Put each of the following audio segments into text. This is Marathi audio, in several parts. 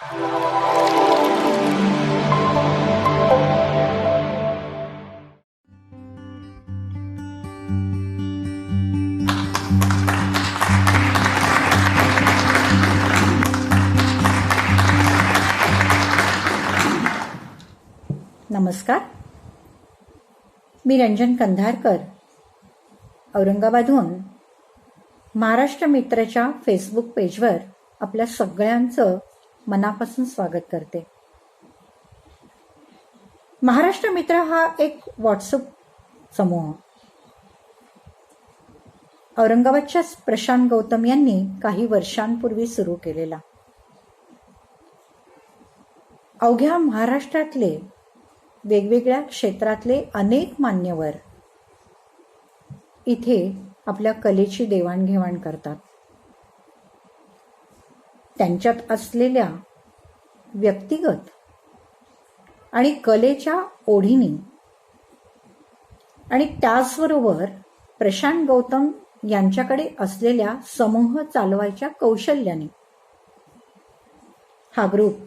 नमस्कार, मी रंजन कंधारकर औरंगाबादहून महाराष्ट्र मित्रच्या फेसबुक पेजवर आपल्या सगळ्यांचं मनापासून स्वागत करते. महाराष्ट्र मित्र हा एक व्हॉट्सअप समूह औरंगाबादच्याच प्रशांत गौतम यांनी काही वर्षांपूर्वी सुरू केलेला. अवघ्या महाराष्ट्रातले वेगवेगळ्या क्षेत्रातले अनेक मान्यवर इथे आपल्या कलेची देवाणघेवाण करतात. त्यांच्यात असलेल्या व्यक्तिगत आणि कलेच्या ओढीने आणि त्याचबरोबर प्रशांत गौतम यांच्याकडे असलेल्या समूह चालवायच्या कौशल्याने हा ग्रुप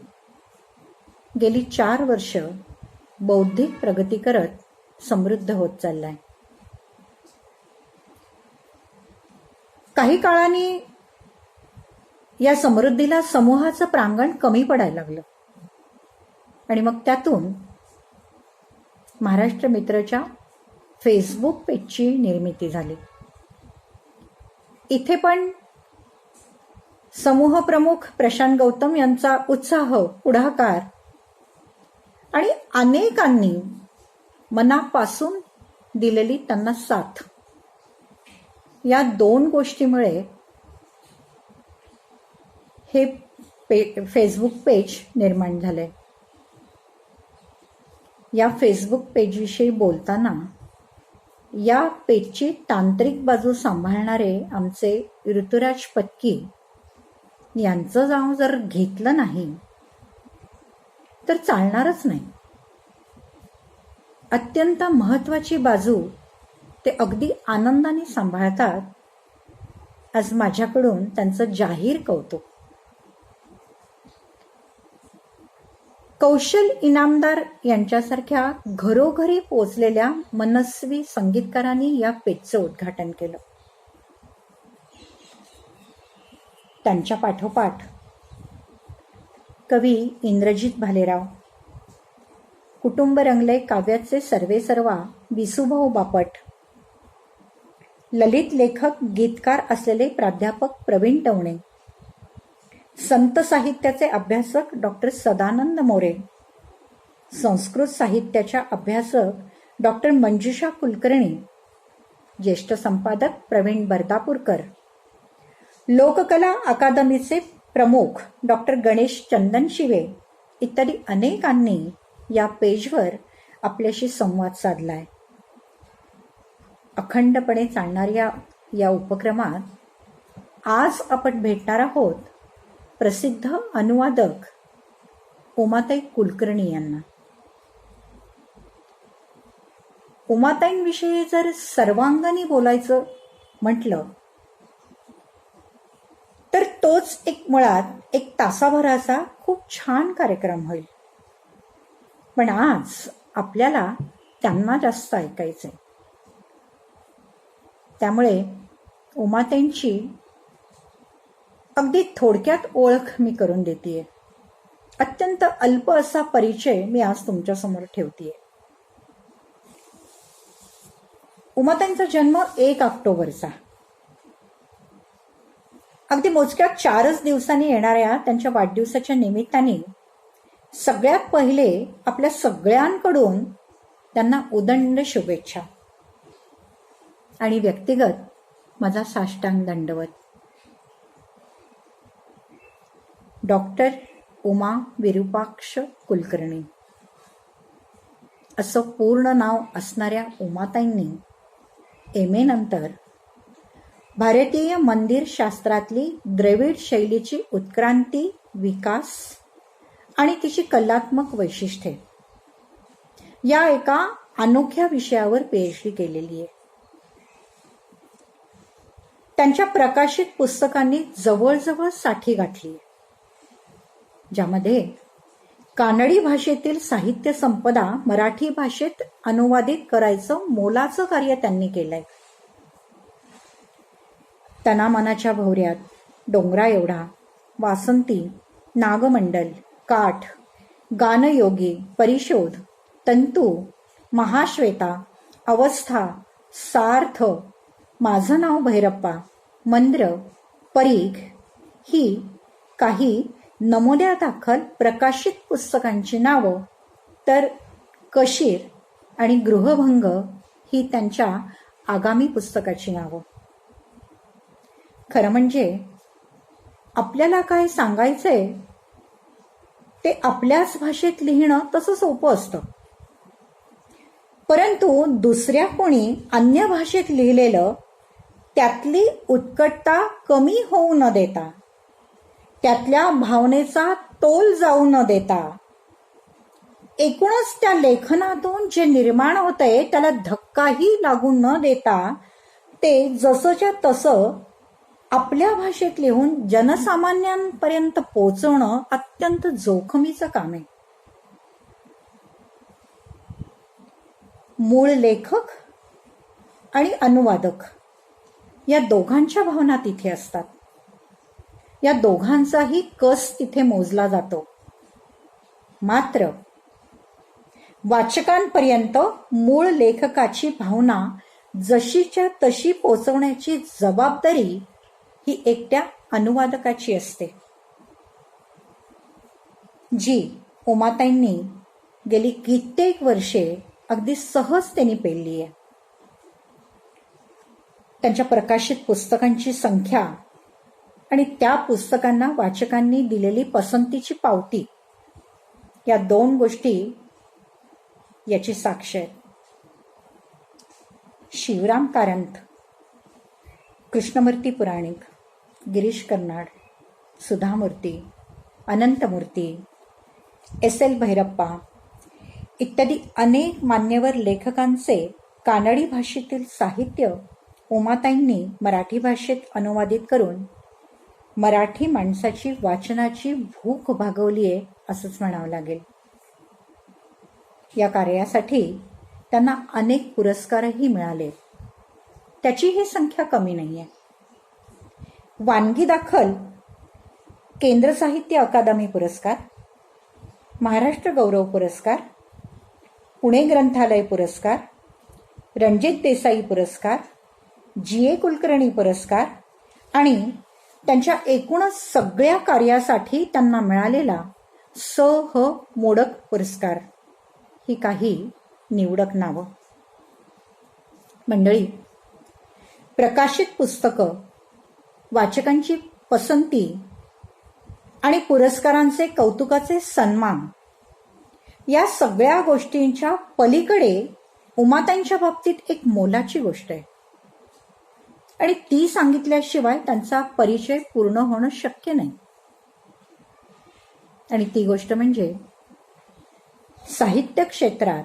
गेली 4 वर्ष बौद्धिक प्रगती करत समृद्ध होत चाललाय. काही काळाने या समृद्धीला समूहाचं प्रांगण कमी पडायला लागलं आणि मग त्यातून महाराष्ट्र मित्रच्या फेसबुक पेजची निर्मिती झाली. इथे पण समूह प्रमुख प्रशांत गौतम यांचा उत्साह, पुढाकार आणि अनेकांनी मनापासून दिलेली त्यांना साथ, या 2 गोष्टीमुळे हे फेसबुक पेज निर्माण झाले. या फेसबुक पेजविषयी बोलताना या पेजची तांत्रिक बाजू सांभाळणारे आमचे ऋतुराज पत्की यांचं नाव जर घेतलं नाही तर चालणारच नाही. अत्यंत महत्वाची बाजू ते अगदी आनंदाने सांभाळतात. आज माझ्याकडून त्यांचं जाहीर कौतुक. कौशल इनामदार यांच्यासारख्या घरोघरी पोचलेल्या मनस्वी संगीतकारांनी या पेजचं उद्घाटन केलं. त्यांच्या पाठोपाठ कवी इंद्रजित भालेराव, कुटुंब रंगले काव्याचे सर्वेसर्वा विसुभाऊ बापट, ललित लेखक गीतकार असलेले प्राध्यापक प्रवीण टवणे, संत साहित्याचे अभ्यासक डॉक्टर सदानंद मोरे, संस्कृत साहित्याच्या अभ्यासक डॉक्टर मंजुषा कुलकर्णी, ज्येष्ठ संपादक प्रवीण बर्दापूरकर, लोककला अकादमीचे प्रमुख डॉक्टर गणेश चंदनशिवे इत्यादी अनेकांनी या पेजवर आपल्याशी संवाद साधलाय. अखंडपणे चालणाऱ्या या उपक्रमात आज आपण भेटणार आहोत प्रसिद्ध अनुवादक उमाताई कुलकर्णी यांना. उमाताईंविषयी जर सर्वांगाने बोलायचं म्हटलं तर तोच मुळात एक तासाभराचा खूप छान कार्यक्रम होईल. पण आज आपल्याला त्यांना जास्त ऐकायचंय. त्यामुळे उमाताईंची अगदी थोडक्यात ओळख मी करून देतेय. अत्यंत अल्प असा परिचय मी आज तुमच्यासमोर ठेवतेय. उमाताईंचा जन्म 1 ऑक्टोबरचा. अगदी मोजक्या 4च दिवसांनी येणाऱ्या त्यांच्या वाढदिवसाच्या निमित्ताने सगळ्यात पहिले आपल्या सगळ्यांकडून त्यांना उदंड शुभेच्छा आणि व्यक्तिगत माझा साष्टांग दंडवत. डॉक्टर उमा विरूपाक्ष कुलकर्णी असं पूर्ण नाव असणाऱ्या उमाताईंनी MA नंतर भारतीय मंदिर शास्त्रातली द्रविड शैलीची उत्क्रांती, विकास आणि तिची कलात्मक वैशिष्ट्ये या एका अनोख्या विषयावर PhD केलेली आहे. त्यांच्या प्रकाशित पुस्तकांनी जवळजवळ 60 गाठली. ज्यामध्ये कानडी भाषेतील साहित्य संपदा मराठी भाषेत अनुवादित करायचं मोलाचं कार्य त्यांनी केलंय. तनामनाच्या भोवऱ्यात, डोंगरा एवढा, वासंती, नागमंडल, काठ, गानयोगी, परिशोध, तंतू, महाश्वेता, अवस्था, सार्थ, माझं नाव भैरप्पा, मंद्र, परीघ ही काही नमोद्यादाखल प्रकाशित पुस्तकांची नावं, तर कशीर आणि गृहभंग ही त्यांच्या आगामी पुस्तकाची नावं. खरं म्हणजे आपल्याला काय सांगायचंय ते आपल्याच भाषेत लिहिणं तसं सोपं असतं, परंतु दुसऱ्या कोणी अन्य भाषेत लिहिलेलं त्यातली उत्कटता कमी होऊ न देता, त्यातल्या भावनेचा तोल जाऊ न देता, एकूणच त्या लेखनातून जे निर्माण होतंय त्याला धक्काही लागू न देता ते जसंच्या तसं आपल्या भाषेत लिहून जनसामान्यांपर्यंत पोहोचवणं अत्यंत जोखमीचं काम आहे. मूळ लेखक आणि अनुवादक या दोघांच्या भावना तिथे असतात. या दोघांचाही कस तिथे मोजला जातो. मात्र वाचकांपर्यंत मूळ लेखकाची भावना जशीच्या तशी पोचवण्याची जबाबदारी ही एकट्या अनुवादकाची असते, जी उमाताईंनी गेली कित्येक वर्षे अगदी सहजतेने पेलली आहे. त्यांच्या प्रकाशित पुस्तकांची संख्या आणि त्या पुस्तकांना वाचकांनी दिलेली पसंतीची पावती या दोन गोष्टी याची साक्ष आहे. शिवराम कारंत, कृष्णमूर्ती पुराणिक, गिरीश कर्नाड, सुधामूर्ती, अनंतमूर्ती, S.L. भैरप्पा इत्यादी अनेक मान्यवर लेखकांचे कानडी भाषेतील साहित्य उमाताईंनी मराठी भाषेत अनुवादित करून मराठी माणसाची वाचनाची भूक भागवली आहे असंच म्हणावं लागेल. या कार्यासाठी त्यांना अनेक पुरस्कारही मिळाले. त्याची ही संख्या कमी नाहीये. वानगी दाखल केंद्र साहित्य अकादमी पुरस्कार, महाराष्ट्र गौरव पुरस्कार, पुणे ग्रंथालय पुरस्कार, रणजित देसाई पुरस्कार, G.A. कुलकर्णी पुरस्कार आणि त्यांच्या एकूणच सगळ्या कार्यासाठी त्यांना मिळालेला स.ह. मोडक पुरस्कार ही काही निवडक नावं. मंडळी, प्रकाशित पुस्तकं, वाचकांची पसंती आणि पुरस्कारांचे कौतुकाचे सन्मान या सगळ्या गोष्टींच्या पलीकडे उमाताईंच्या बाबतीत एक मोलाची गोष्ट आहे आणि ती सांगितल्याशिवाय त्यांचा परिचय पूर्ण होणं शक्य नाही. आणि ती गोष्ट म्हणजे साहित्य क्षेत्रात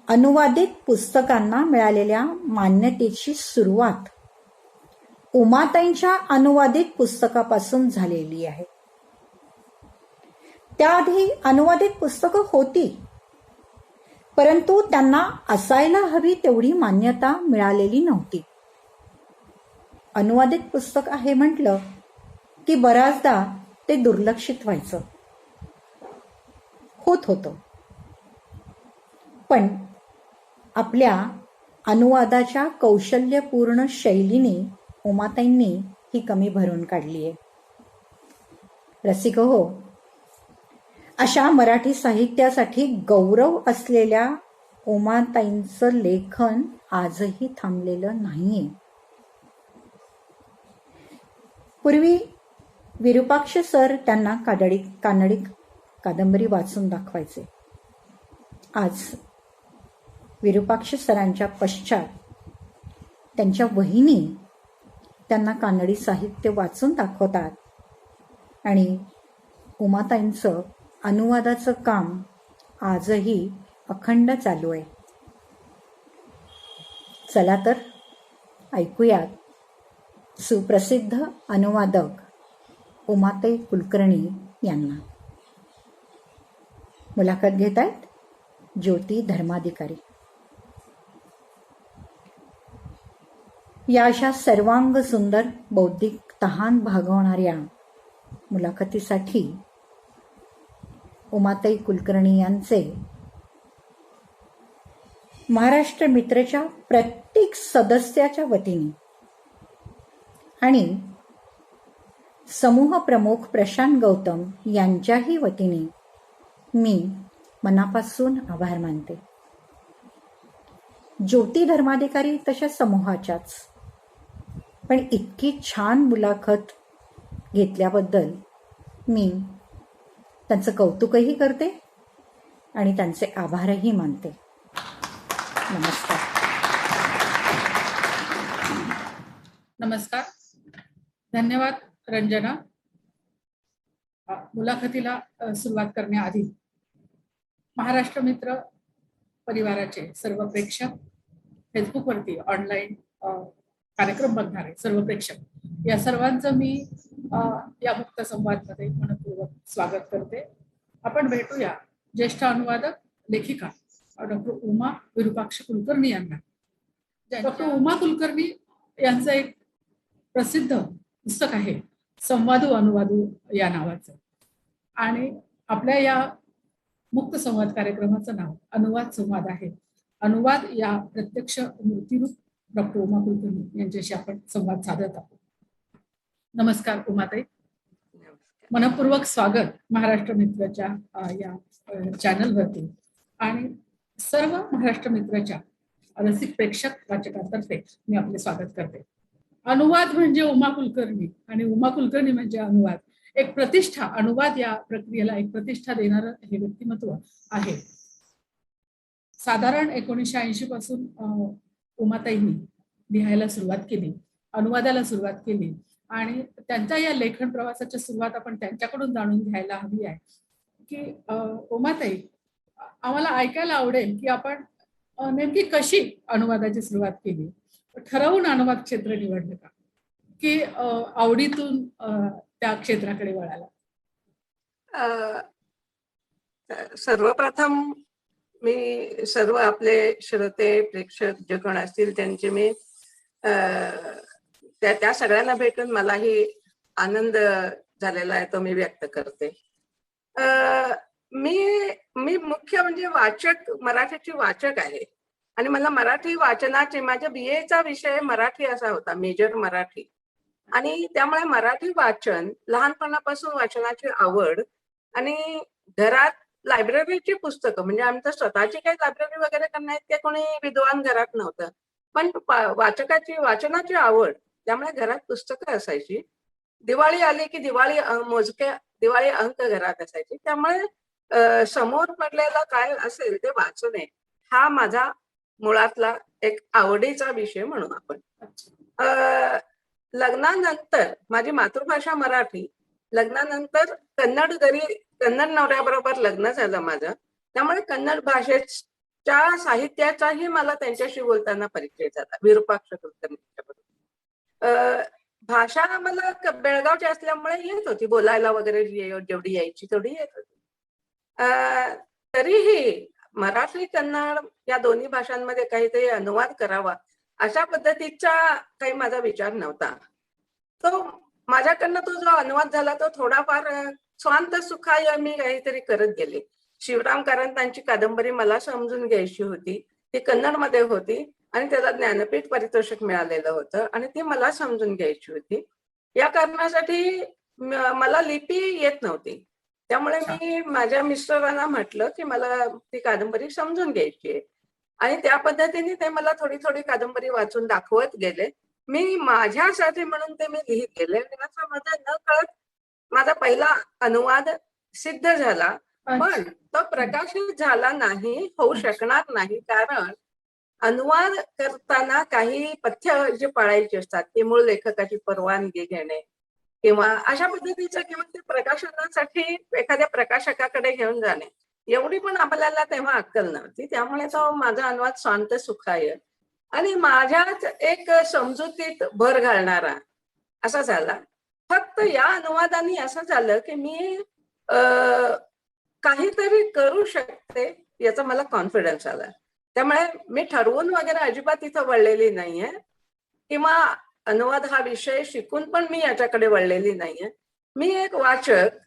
अनुवादित पुस्तकांना मिळालेल्या मान्यतेची सुरुवात उमाताईंच्या अनुवादित पुस्तकापासून झालेली आहे. त्याआधी अनुवादित पुस्तकं होती, परंतु त्यांना असायला हवी तेवढी मान्यता मिळालेली नव्हती. अनुवादित पुस्तक आहे म्हटलं की बऱ्याचदा ते दुर्लक्षित व्हायचं होतं. पण आपल्या अनुवादाच्या कौशल्यपूर्ण शैलीने उमाताईंनी ही कमी भरून काढली आहे. रसिक हो, अशा मराठी साहित्यासाठी गौरव असलेल्या उमाताईंचं लेखन आजही थांबलेलं नाहीये. पूर्वी विरूपाक्ष सर त्यांना कानडी कादंबरी वाचून दाखवायचे. आज विरूपाक्ष सरांच्या पश्चात त्यांच्या वहिनी त्यांना कानडी साहित्य वाचून दाखवतात आणि उमाताईंचं अनुवादाचं काम आजही अखंड चालू आहे. चला तर ऐकूयात सुप्रसिद्ध अनुवादक उमाताई कुलकर्णी यांना. मुलाखत घेत आहेत ज्योती धर्माधिकारी. या अशा सर्वांग सुंदर बौद्धिक तहान भागवणाऱ्या मुलाखतीसाठी उमाताई कुलकर्णी यांचे महाराष्ट्र मित्रच्या प्रत्येक सदस्याच्या वतीने आणि समूह प्रमुख प्रशांत गौतम यांच्याही वतीने मी मनापासून आभार मानते. ज्योती धर्माधिकारी तशा समूहाच्याच, पण इतकी छान मुलाखत घेतल्याबद्दल मी त्यांचं कौतुकही करते आणि त्यांचे आभारही मानते. नमस्कार. नमस्कार. धन्यवाद रंजना. मुलाखतीला सुरुवात करण्याआधी महाराष्ट्र मित्र परिवाराचे सर्व प्रेक्षक, फेसबुकवरती ऑनलाईन कार्यक्रम बघणारे सर्व प्रेक्षक, या सर्वांचं मी या मुक्त संवादमध्ये मनपूर्वक स्वागत करते. आपण भेटूया ज्येष्ठ अनुवादक, लेखिका डॉक्टर उमा विरूपाक्ष कुलकर्णी यांना. डॉक्टर उमा कुलकर्णी यांचं एक प्रसिद्ध पुस्तक आहे संवादू अनुवादू या नावाचं, आणि आपल्या या मुक्त संवाद कार्यक्रमाचं नाव अनुवाद संवाद आहे. अनुवाद या प्रत्यक्ष मूर्तीरूप डॉक्टर उमा कुलकर्णी यांच्याशी आपण संवाद साधत आहोत. नमस्कार उमाताई, मनपूर्वक स्वागत महाराष्ट्र मित्रच्या या चॅनलवरती आणि सर्व महाराष्ट्र मित्रच्या रसिक प्रेक्षक वाचकांतर्फे मी आपले स्वागत करते. अनुवाद म्हणजे उमा कुलकर्णी आणि उमा कुलकर्णी म्हणजे अनुवाद. एक प्रतिष्ठा, अनुवाद या प्रक्रियेला एक प्रतिष्ठा देणारं हे व्यक्तिमत्व आहे. साधारण 1980 पासून उमाताईंनी लिहायला सुरुवात केली, अनुवादाला सुरुवात केली, आणि त्यांच्या या लेखन प्रवासाची सुरुवात आपण त्यांच्याकडून जाणून घ्यायला हवी आहे. की उमाताई, आम्हाला ऐकायला आवडेल की आपण नेमकी कशी अनुवादाची सुरुवात केली, ठरवून अनुवाद क्षेत्र निवडलं का, की आवडीतून त्या क्षेत्राकडे वळाला? सर्वप्रथम मी सर्व आपले श्रोते प्रेक्षक जे कोण असतील त्यांचे मी त्या सगळ्यांना भेटून मलाही आनंद झालेला आहे, तो मी व्यक्त करते. मी मुख्य म्हणजे वाचक, मराठीची वाचक आहे आणि मला मराठी वाचनाचे, माझ्या BA चा विषय मराठी असा होता, मेजर मराठी, आणि त्यामुळे मराठी वाचन, लहानपणापासून वाचनाची आवड, आणि घरात लायब्ररीची पुस्तकं, म्हणजे आमचं स्वतःची काही लायब्ररी वगैरे करण्यात काही कोणी विद्वान घरात नव्हतं, पण वाचनाची आवड, त्यामुळे घरात पुस्तकं असायची. दिवाळी आली की मोजके दिवाळी अंक घरात असायचे, त्यामुळे समोर पडलेलं काय असेल ते वाचणे हा माझा मुळातला एक आवडीचा विषय म्हणून आपण. लग्नानंतर माझी मातृभाषा मराठी, लग्नानंतर कन्नड नवऱ्याबरोबर लग्न झालं माझं, त्यामुळे कन्नड भाषेच्या साहित्याचाही मला त्यांच्याशी बोलताना परिचय झाला, विरूपाक्ष कुलकर्णींच्या बरोबर. भाषा मला बेळगावची असल्यामुळे येत होती, बोलायला वगैरे जेवढी यायची तेवढी येत होती. तरीही मराठी कन्नड या दोन्ही भाषांमध्ये काहीतरी अनुवाद करावा अशा पद्धतीचा काही माझा विचार नव्हता. तो माझ्याकडनं तो जो अनुवाद झाला तो थोडाफार स्वांत सुखाय मी काहीतरी करत गेले. शिवराम कारंतांची कादंबरी मला समजून घ्यायची होती, ती कन्नडमध्ये होती आणि त्याला ज्ञानपीठ पारितोषिक मिळालेलं होतं आणि ती मला समजून घ्यायची होती. या कारणासाठी मला लिपी येत नव्हती, त्यामुळे मी माझ्या मिस्टरांना म्हटलं की मला ती कादंबरी समजून घ्यायची आहे, आणि त्या पद्धतीने ते मला थोडी थोडी कादंबरी वाचून दाखवत गेले. मी माझ्यासाठी म्हणून ते मी लिहित गेले, आणि माझा न कळत माझा पहिला अनुवाद सिद्ध झाला, पण तो प्रकाशित झाला नाही, होऊ शकणार नाही, कारण अनुवाद करताना काही पथ्य जे पाळायचे असतात, ते मूळ लेखकाची परवानगी घेणे किंवा अशा पद्धतीचं, किंवा ते प्रकाशनासाठी एखाद्या प्रकाशकाकडे घेऊन जाणे, एवढी पण आपल्याला तेव्हा अक्कल नव्हती. त्यामुळे तो माझा अनुवाद शांत सुखाय आणि माझ्याच एक समजुतीत भर घालणारा असा झाला. फक्त या अनुवादाने असं झालं की मी काहीतरी करू शकते याचा मला कॉन्फिडन्स आला. त्यामुळे मी ठरवून वगैरे अजिबात इथं वळलेली नाहीये किंवा अनुवाद हा विषय शिकून पण मी याच्याकडे वळलेली नाहीये. मी एक वाचक,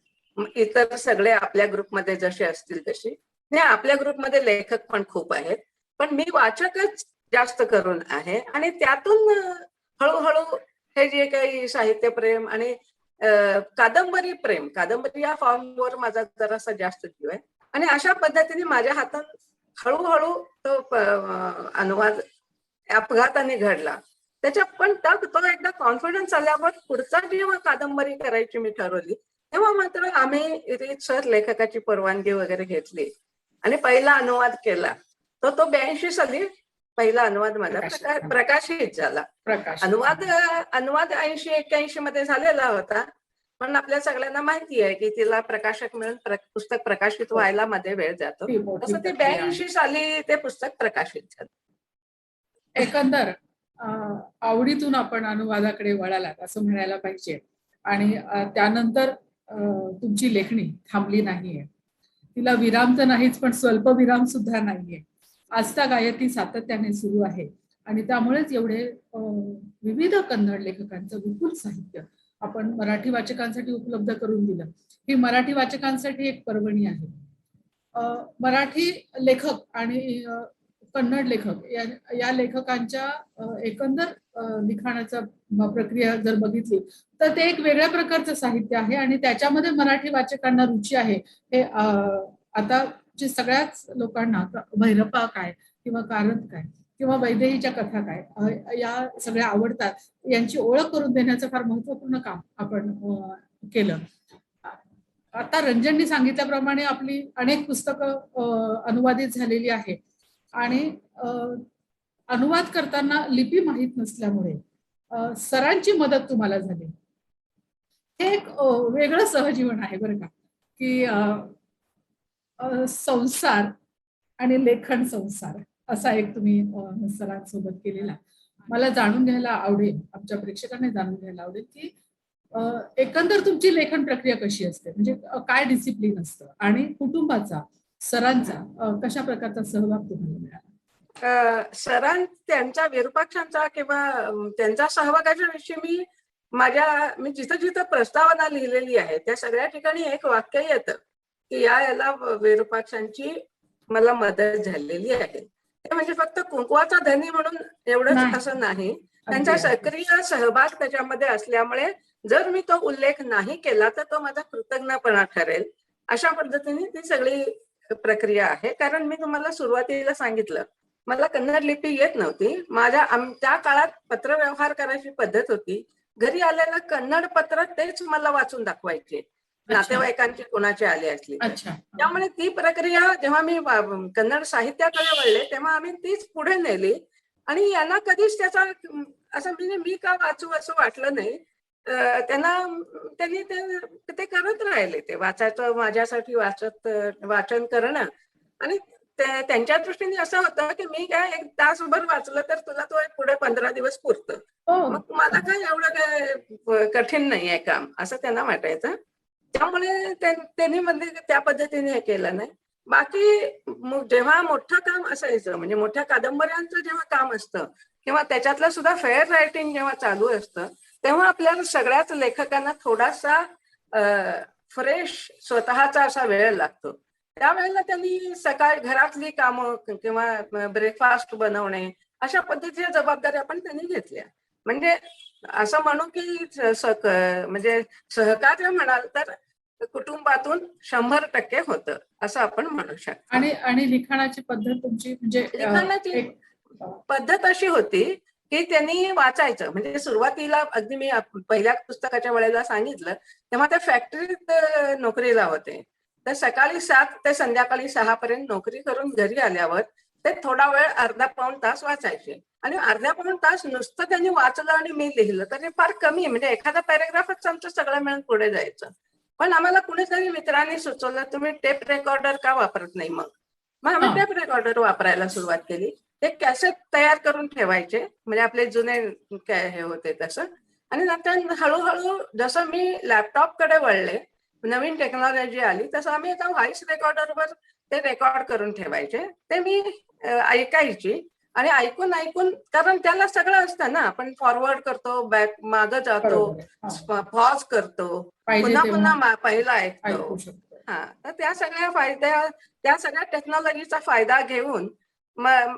इतर सगळे आपल्या ग्रुपमध्ये जसे असतील तशी, नाही आपल्या ग्रुपमध्ये लेखक पण खूप आहेत, पण मी वाचकच जास्त करून आहे आणि त्यातून हळूहळू हे जे काही साहित्यप्रेम आणि कादंबरी प्रेम, कादंबरी या फॉर्मवर माझा जरासा जास्त जीव आहे आणि अशा पद्धतीने माझ्या हातात हळूहळू तो अनुवाद अपघाताने घडला. त्याच्या पण तो एकदा कॉन्फिडन्स आल्यावर पुढचा जेव्हा कादंबरी करायची मी ठरवली तेव्हा मात्र आम्ही रीतसर लेखकाची परवानगी वगैरे घेतली आणि पहिला अनुवाद केला. तो 82 साली पहिला अनुवाद माझा प्रकाशित झाला. प्रकाश अनुवाद 80-81 मध्ये झालेला होता, पण आपल्या सगळ्यांना माहिती आहे की तिला प्रकाशक मिळून पुस्तक प्रकाशित व्हायला मध्ये वेळ जातो. ती मोठी तसं ते प्रक्रिया आहे. 82 साली ते पुस्तक प्रकाशित झालं. एकंदर आवडीतून आपण अनुवादाकडे वळालात असं म्हणायला पाहिजे आणि त्यानंतर तुमची लेखणी थांबली नाहीये. तिला विराम तर नाहीच, पण स्वल्प विराम सुद्धा नाहीये. आजतागायत सातत्याने सुरू आहे आणि त्यामुळेच एवढे विविध कन्नड लेखकांचं विपुल साहित्य आपण मराठी वाचकांसाठी उपलब्ध करून दिलं. ही मराठी वाचकांसाठी एक पर्वणी आहे. मराठी लेखक आणि कन्नड लेखक या लेखकांच्या एकंदर लिखाणाचा प्रक्रिया जर बघितली तर ते एक वेगळ्या प्रकारचं साहित्य आहे आणि त्याच्यामध्ये मराठी वाचकांना रुची आहे. हे आता जे सगळ्याच लोकांना भैरप्पा काय किंवा कारंत काय किंवा वैदेहीच्या कथा काय या सगळ्या आवडतात, यांची ओळख करून देण्याचं फार महत्वपूर्ण काम आपण केलं. आता रंजननी सांगितल्याप्रमाणे आपली अनेक पुस्तकं अनुवादित झालेली आहे आणि अनुवाद करताना लिपी माहीत नसल्यामुळे सरांची मदत तुम्हाला झाली. हे एक वेगळं सहजीवन आहे बरं का, की संसार आणि लेखन संसार असा एक तुम्ही सरांसोबत केलेला. मला जाणून घ्यायला आवडेल, आमच्या प्रेक्षकांना जाणून घ्यायला आवडेल की एकंदर तुमची लेखन प्रक्रिया कशी असते, म्हणजे काय डिसिप्लिन असतं आणि कुटुंबाचा, सरांचा कशा प्रकारचा सहभाग तुम्हाला मिळाला? त्यांच्या विरूपाक्षांचा किंवा त्यांच्या सहभागाच्या विषयी मी जिथं जिथं प्रस्तावना लिहिलेली आहे त्या सगळ्या ठिकाणी एक वाक्य येतं की याला विरूपाक्षांची मला मदत झालेली आहे. ते म्हणजे फक्त कुंकवाचा धनी म्हणून एवढंच असं नाही, त्यांचा सक्रिय सहभाग त्याच्यामध्ये असल्यामुळे जर मी तो उल्लेख नाही केला तर तो माझा कृतज्ञपणा ठरेल. अशा पद्धतीने ती सगळी प्रक्रिया आहे. कारण मी तुम्हाला सुरुवातीला सांगितलं मला कन्नड लिपी येत नव्हती. त्या काळात पत्रव्यवहार करायची पद्धत होती. घरी आलेलं कन्नड पत्र तेच मला वाचून दाखवायचे, नातेवाईकांची कोणाचे आले असली. त्यामुळे ती प्रक्रिया जेव्हा मी कन्नड साहित्याकडे वळले तेव्हा आम्ही तीच पुढे नेली आणि यांना कधीच त्याचा असं म्हणजे मी का वाचू असं वाटलं नाही. त्यांनी ते करत राहिले. ते वाचायचं, माझ्यासाठी वाचन करणं आणि त्यांच्या दृष्टीने असं होतं की मी काय एक तासभर वाचलं तर तुला तो पुढे 15 दिवस पुरतं, मग मला काय एवढं काय कठीण नाही आहे काम असं त्यांना वाटायचं. त्यामुळे त्यांनी म्हणजे त्या पद्धतीने हे केलं नाही. बाकी जेव्हा मोठं काम असायचं म्हणजे मोठ्या कादंबऱ्यांचं जेव्हा काम असतं किंवा त्याच्यातलं सुद्धा फेअर रायटिंग जेव्हा चालू असतं तेव्हा आपल्याला सगळ्याच लेखकांना थोडासा फ्रेश स्वतःचा असा वेळ लागतो. त्यावेळेला त्यांनी सकाळी घरातली कामं किंवा ब्रेकफास्ट बनवणे अशा पद्धतीच्या जबाबदाऱ्या पण त्यांनी घेतल्या. म्हणजे असं म्हणू की म्हणजे सहकार्य म्हणाल तर कुटुंबातून 100% होतं असं आपण म्हणू शकतो. आणि लिखाणाची पद्धत तुमची म्हणजे लिखाणाची पद्धत अशी होती की त्यांनी वाचायचं. म्हणजे सुरुवातीला अगदी मी पहिल्या पुस्तकाच्या वेळेला सांगितलं तेव्हा त्या फॅक्टरीत नोकरीला होते. तर सकाळी 7 ते संध्याकाळी 6 पर्यंत नोकरी करून घरी आल्यावर ते थोडा वेळ अर्धा-पाऊण तास वाचायचे आणि अर्धा-पाऊण तास नुसतं त्यांनी वाचलं आणि मी लिहिलं तर फार कमी, म्हणजे एखादा पॅरेग्राफच आमचं सगळं मिळून पुढे जायचं. पण आम्हाला कुणीतरी मित्रांनी सुचवलं तुम्ही टेप रेकॉर्डर का वापरत नाही. मग आम्ही टेप रेकॉर्डर वापरायला सुरुवात केली. ते कॅसेट तयार करून ठेवायचे म्हणजे आपले जुने हे होते तसं. आणि नंतर हळूहळू जसं मी लॅपटॉपकडे वळले नवीन टेक्नॉलॉजी आली तसं आम्ही एका व्हॉइस रेकॉर्डरवर ते रेकॉर्ड करून ठेवायचे. ते मी ऐकायची आणि ऐकून ऐकून, कारण त्याला सगळं असतं ना, आपण फॉरवर्ड करतो, बॅक मागं जातो, बरोबर आहे. हा. पॉज करतो, पाहिजे पुन्हा तेव्हा पुन्हा पहिला ऐकतो. ऐकू शकतो. हा, तर त्या सगळ्या टेक्नॉलॉजीचा फायदा घेऊन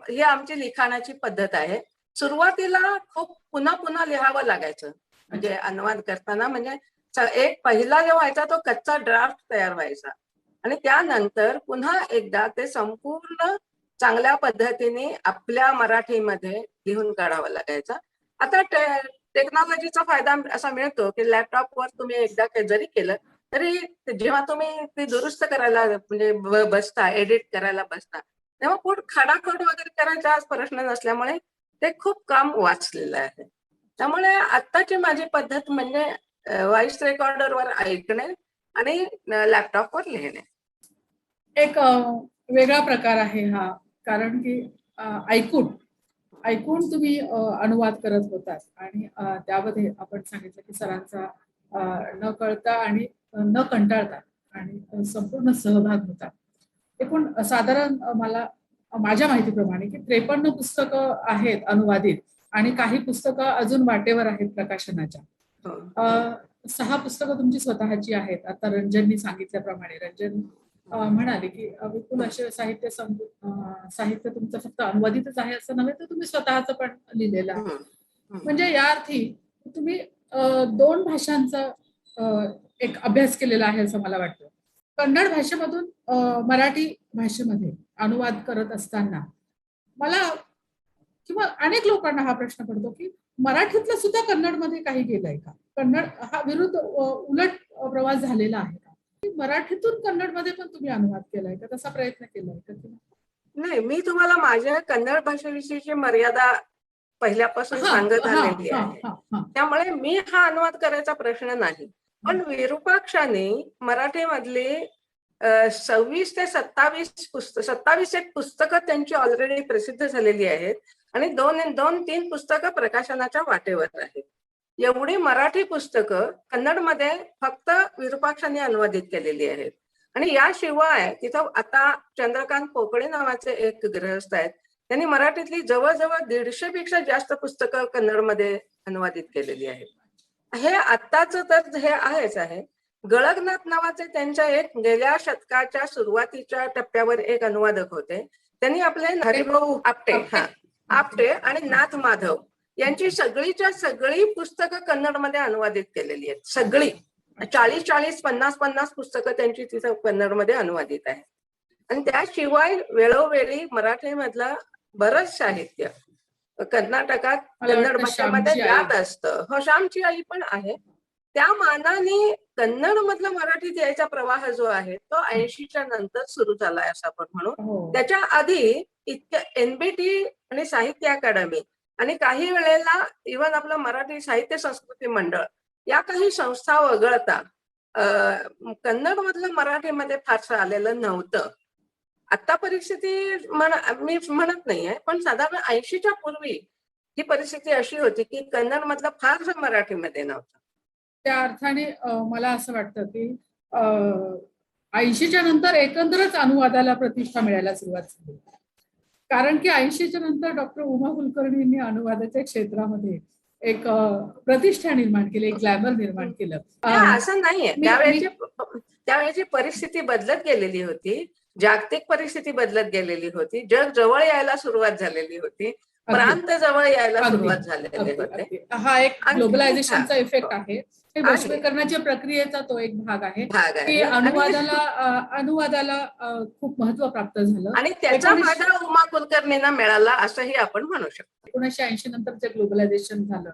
ही आमची लिखाणाची पद्धत आहे. सुरुवातीला खूप पुन्हा पुन्हा लिहावं लागायचं, म्हणजे अनुवाद करताना. म्हणजे एक पहिला जो व्हायचा तो कच्चा ड्राफ्ट तयार व्हायचा आणि त्यानंतर पुन्हा एकदा ते संपूर्ण चांगल्या पद्धतीने आपल्या मराठीमध्ये लिहून काढावं लागायचं. आता टेक्नॉलॉजीचा फायदा असा मिळतो की लॅपटॉपवर तुम्ही एकदा जरी केलं तरी जेव्हा तुम्ही ते दुरुस्त करायला म्हणजे बसता, एडिट करायला बसता, तेव्हा खडाखोड वगैरे करायचा आज प्रश्न नसल्यामुळे ते खूप काम वाचलेलं आहे. त्यामुळे आत्ताची माझी पद्धत म्हणजे व्हॉइस रेकॉर्डरवर ऐकणे आणि लॅपटॉपवर लिहिणे. एक वेगळा प्रकार आहे हा, कारण की ऐकून तुम्ही अनुवाद करत होतात आणि त्यामध्ये आपण सांगितलं की सरांचा न कळता आणि न कंटाळता आणि संपूर्ण सहभाग होता. एकूण साधारण मला माझ्या माहितीप्रमाणे की 53 पुस्तकं आहेत अनुवादित आणि काही पुस्तकं अजून वाटेवर आहेत प्रकाशनाच्या. 6 पुस्तकं तुमची स्वतःची आहेत. आता रंजननी सांगितल्याप्रमाणे रंजन म्हणाले की विपुल असे साहित्य तुमचं फक्त अनुवादितच आहे असं नव्हे, तर तुम्ही स्वतःच पण लिहिलेलं आहे. म्हणजे या अर्थी तुम्ही 2 भाषांचा एक अभ्यास केलेला आहे असं मला वाटतं. कन्नड भाषेमधून मराठी भाषेमध्ये अनुवाद करत असताना मला किंवा अनेक लोकांना हा प्रश्न पडतो की मराठीतलं सुद्धा कन्नडमध्ये काही गेलंय का? कन्नड हा विरुद्ध उलट प्रवास झालेला आहे का? मराठीतून कन्नडमध्ये पण तुम्ही अनुवाद केलाय का? तसा प्रयत्न केलाय का तुम्ही? नाही, मी तुम्हाला माझ्या कन्नड भाषेविषयीची मर्यादा पहिल्यापासून सांगत आलेली आहे. त्यामुळे मी हा अनुवाद करायचा प्रश्न नाही. पण विरूपाक्षाने मराठीमधली 26 ते 27 एक पुस्तकं त्यांची ऑलरेडी प्रसिद्ध झालेली आहेत आणि 2-3 पुस्तकं प्रकाशनाच्या वाटेवर आहेत. एवढी मराठी पुस्तकं कन्नडमध्ये फक्त विरूपाक्षाने अनुवादित केलेली आहेत. आणि याशिवाय तिथं आता चंद्रकांत पोकळे नावाचे एक गृहस्थ आहेत, त्यांनी मराठीतली जवळजवळ 150 पेक्षा जास्त पुस्तकं कन्नडमध्ये अनुवादित केलेली आहेत. हे आत्ताच तर हे आहेच आहे. गळगनाथ नावाचे त्यांच्या एक गेल्या शतकाच्या सुरुवातीच्या टप्प्यावर एक अनुवादक होते. त्यांनी आपले हरिभाऊ आपटे आणि नाथ माधव यांची सगळीच्या सगळी पुस्तकं कन्नडमध्ये अनुवादित केलेली आहेत. सगळी 40-40, 50-50 पुस्तकं त्यांची तिथं कन्नडमध्ये अनुवादित आहेत. आणि त्याशिवाय वेळोवेळी मराठीमधलं बरंच साहित्य कर्नाटकात कन्नड भाषेमध्ये जात असतं. हो, श्यामची आई पण आहे. त्या मानाने कन्नड मधला मराठीत यायचा प्रवाह जो आहे तो 80च्या नंतर सुरू झालाय असं आपण म्हणू. त्याच्या आधी इतक्या NBT आणि साहित्य अकादमी आणि काही वेळेला इव्हन आपलं मराठी साहित्य संस्कृती मंडळ या काही संस्था वगळता कन्नड मधलं मराठीमध्ये फारसं आलेलं नव्हतं. आता परिस्थिती मी म्हणत नाहीये, पण साधारण 80च्या पूर्वी ही परिस्थिती अशी होती की कन्नड मधलं फारसं मराठीमध्ये नव्हतं. त्या अर्थाने मला असं वाटतं की 80च्या नंतर एकंदरच अनुवादाला प्रतिष्ठा मिळायला सुरुवात झाली. कारण की 80च्या नंतर डॉक्टर उमा कुलकर्णींनी अनुवादाच्या क्षेत्रामध्ये एक प्रतिष्ठा निर्माण केली, एक ग्लॅमर निर्माण केलं. असं नाहीये, त्यावेळेची परिस्थिती बदलत गेलेली होती, जागतिक परिस्थिती बदलत गेलेली होती, जग जवळ यायला सुरुवात झालेली होती, प्रांत जवळ यायला सुरुवात झालेली होती. हा एक ग्लोबलायझेशनचा इफेक्ट आहे. वैश्वीकरणाच्या प्रक्रियेचा तो एक भाग आहे की अनुवादाला खूप महत्व प्राप्त झालं आणि त्याचा फायदा उमा कुलकर्णींना मिळाला असंही आपण म्हणू शकतो. 1980 नंतर जे ग्लोबलायझेशन झालं,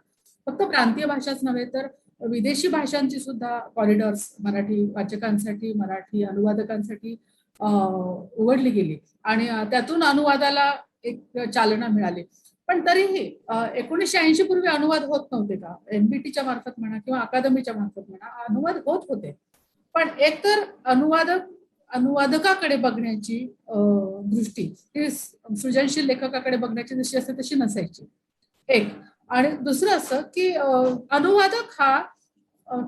फक्त प्रांतीय भाषाच नव्हे तर विदेशी भाषांची सुद्धा कॉरिडॉर्स मराठी वाचकांसाठी, मराठी अनुवादकांसाठी उघडली गेली आणि त्यातून अनुवादाला एक चालना मिळाली. पण तरीही 1980 पूर्वी अनुवाद होत नव्हते का? NBTच्या मार्फत म्हणा किंवा अकादमीच्या मार्फत म्हणा अनुवाद होत होते, पण एकतर अनुवादकाकडे बघण्याची दृष्टी ही सृजनशील लेखकाकडे बघण्याची दृष्टी असते तशी नसायची एक. आणि दुसरं असं की अनुवादक हा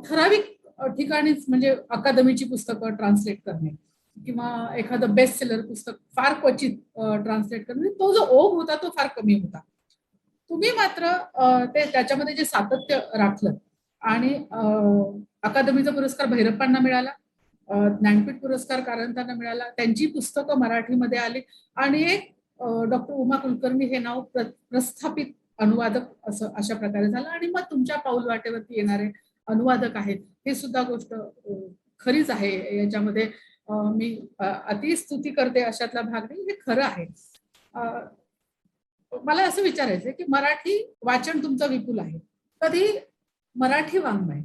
ठराविक ठिकाणीच म्हणजे अकादमीची पुस्तकं ट्रान्सलेट करणे किंवा एखादं बेस्ट सेलर पुस्तक फार क्वचित ट्रान्सलेट करणे, तो जो ओघ होता तो फार कमी होता. तुम्ही मात्र ते त्याच्यामध्ये जे सातत्य राखलं आणि अकादमीचा पुरस्कार भैरप्पांना मिळाला, ज्ञानपीठ पुरस्कार कारंतांना मिळाला, त्यांची पुस्तकं मराठीमध्ये आली आणि एक डॉक्टर उमा कुलकर्णी हे नाव प्रस्थापित अनुवादक असं अशा प्रकारे झालं आणि मग तुमच्या पाऊलवाटेवरती येणारे अनुवादक आहेत. हे सुद्धा गोष्ट खरीच आहे. याच्यामध्ये मी अतिस्तुती करते अशातला भाग नाही, हे खरं आहे. मला असं विचारायचंय की मराठी वाचन तुमचं विपुल आहे, कधी मराठी वाङ्मय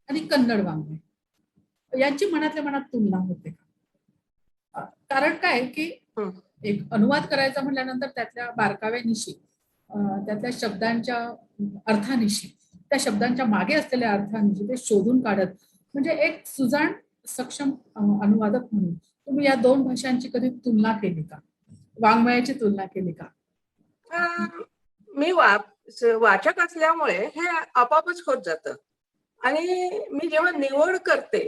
आणि कन्नड वाङ्मय यांची मनातल्या मनात तुलना होते का? कारण काय की एक अनुवाद करायचा म्हटल्यानंतर त्यातल्या बारकाव्यानिशी, त्यातल्या शब्दांच्या अर्थानिशी, त्या शब्दांच्या मागे असलेल्या अर्थानिशी ते शोधून काढत, म्हणजे एक सुजाण सक्षम अनुवादक म्हणून तुम्ही या दोन भाषांची कधी तुलना केली का? वाङ्मयाची तुलना केली का? मी वाचक असल्यामुळे हे आपोआपच होत जातं. आणि मी जेव्हा निवड करते,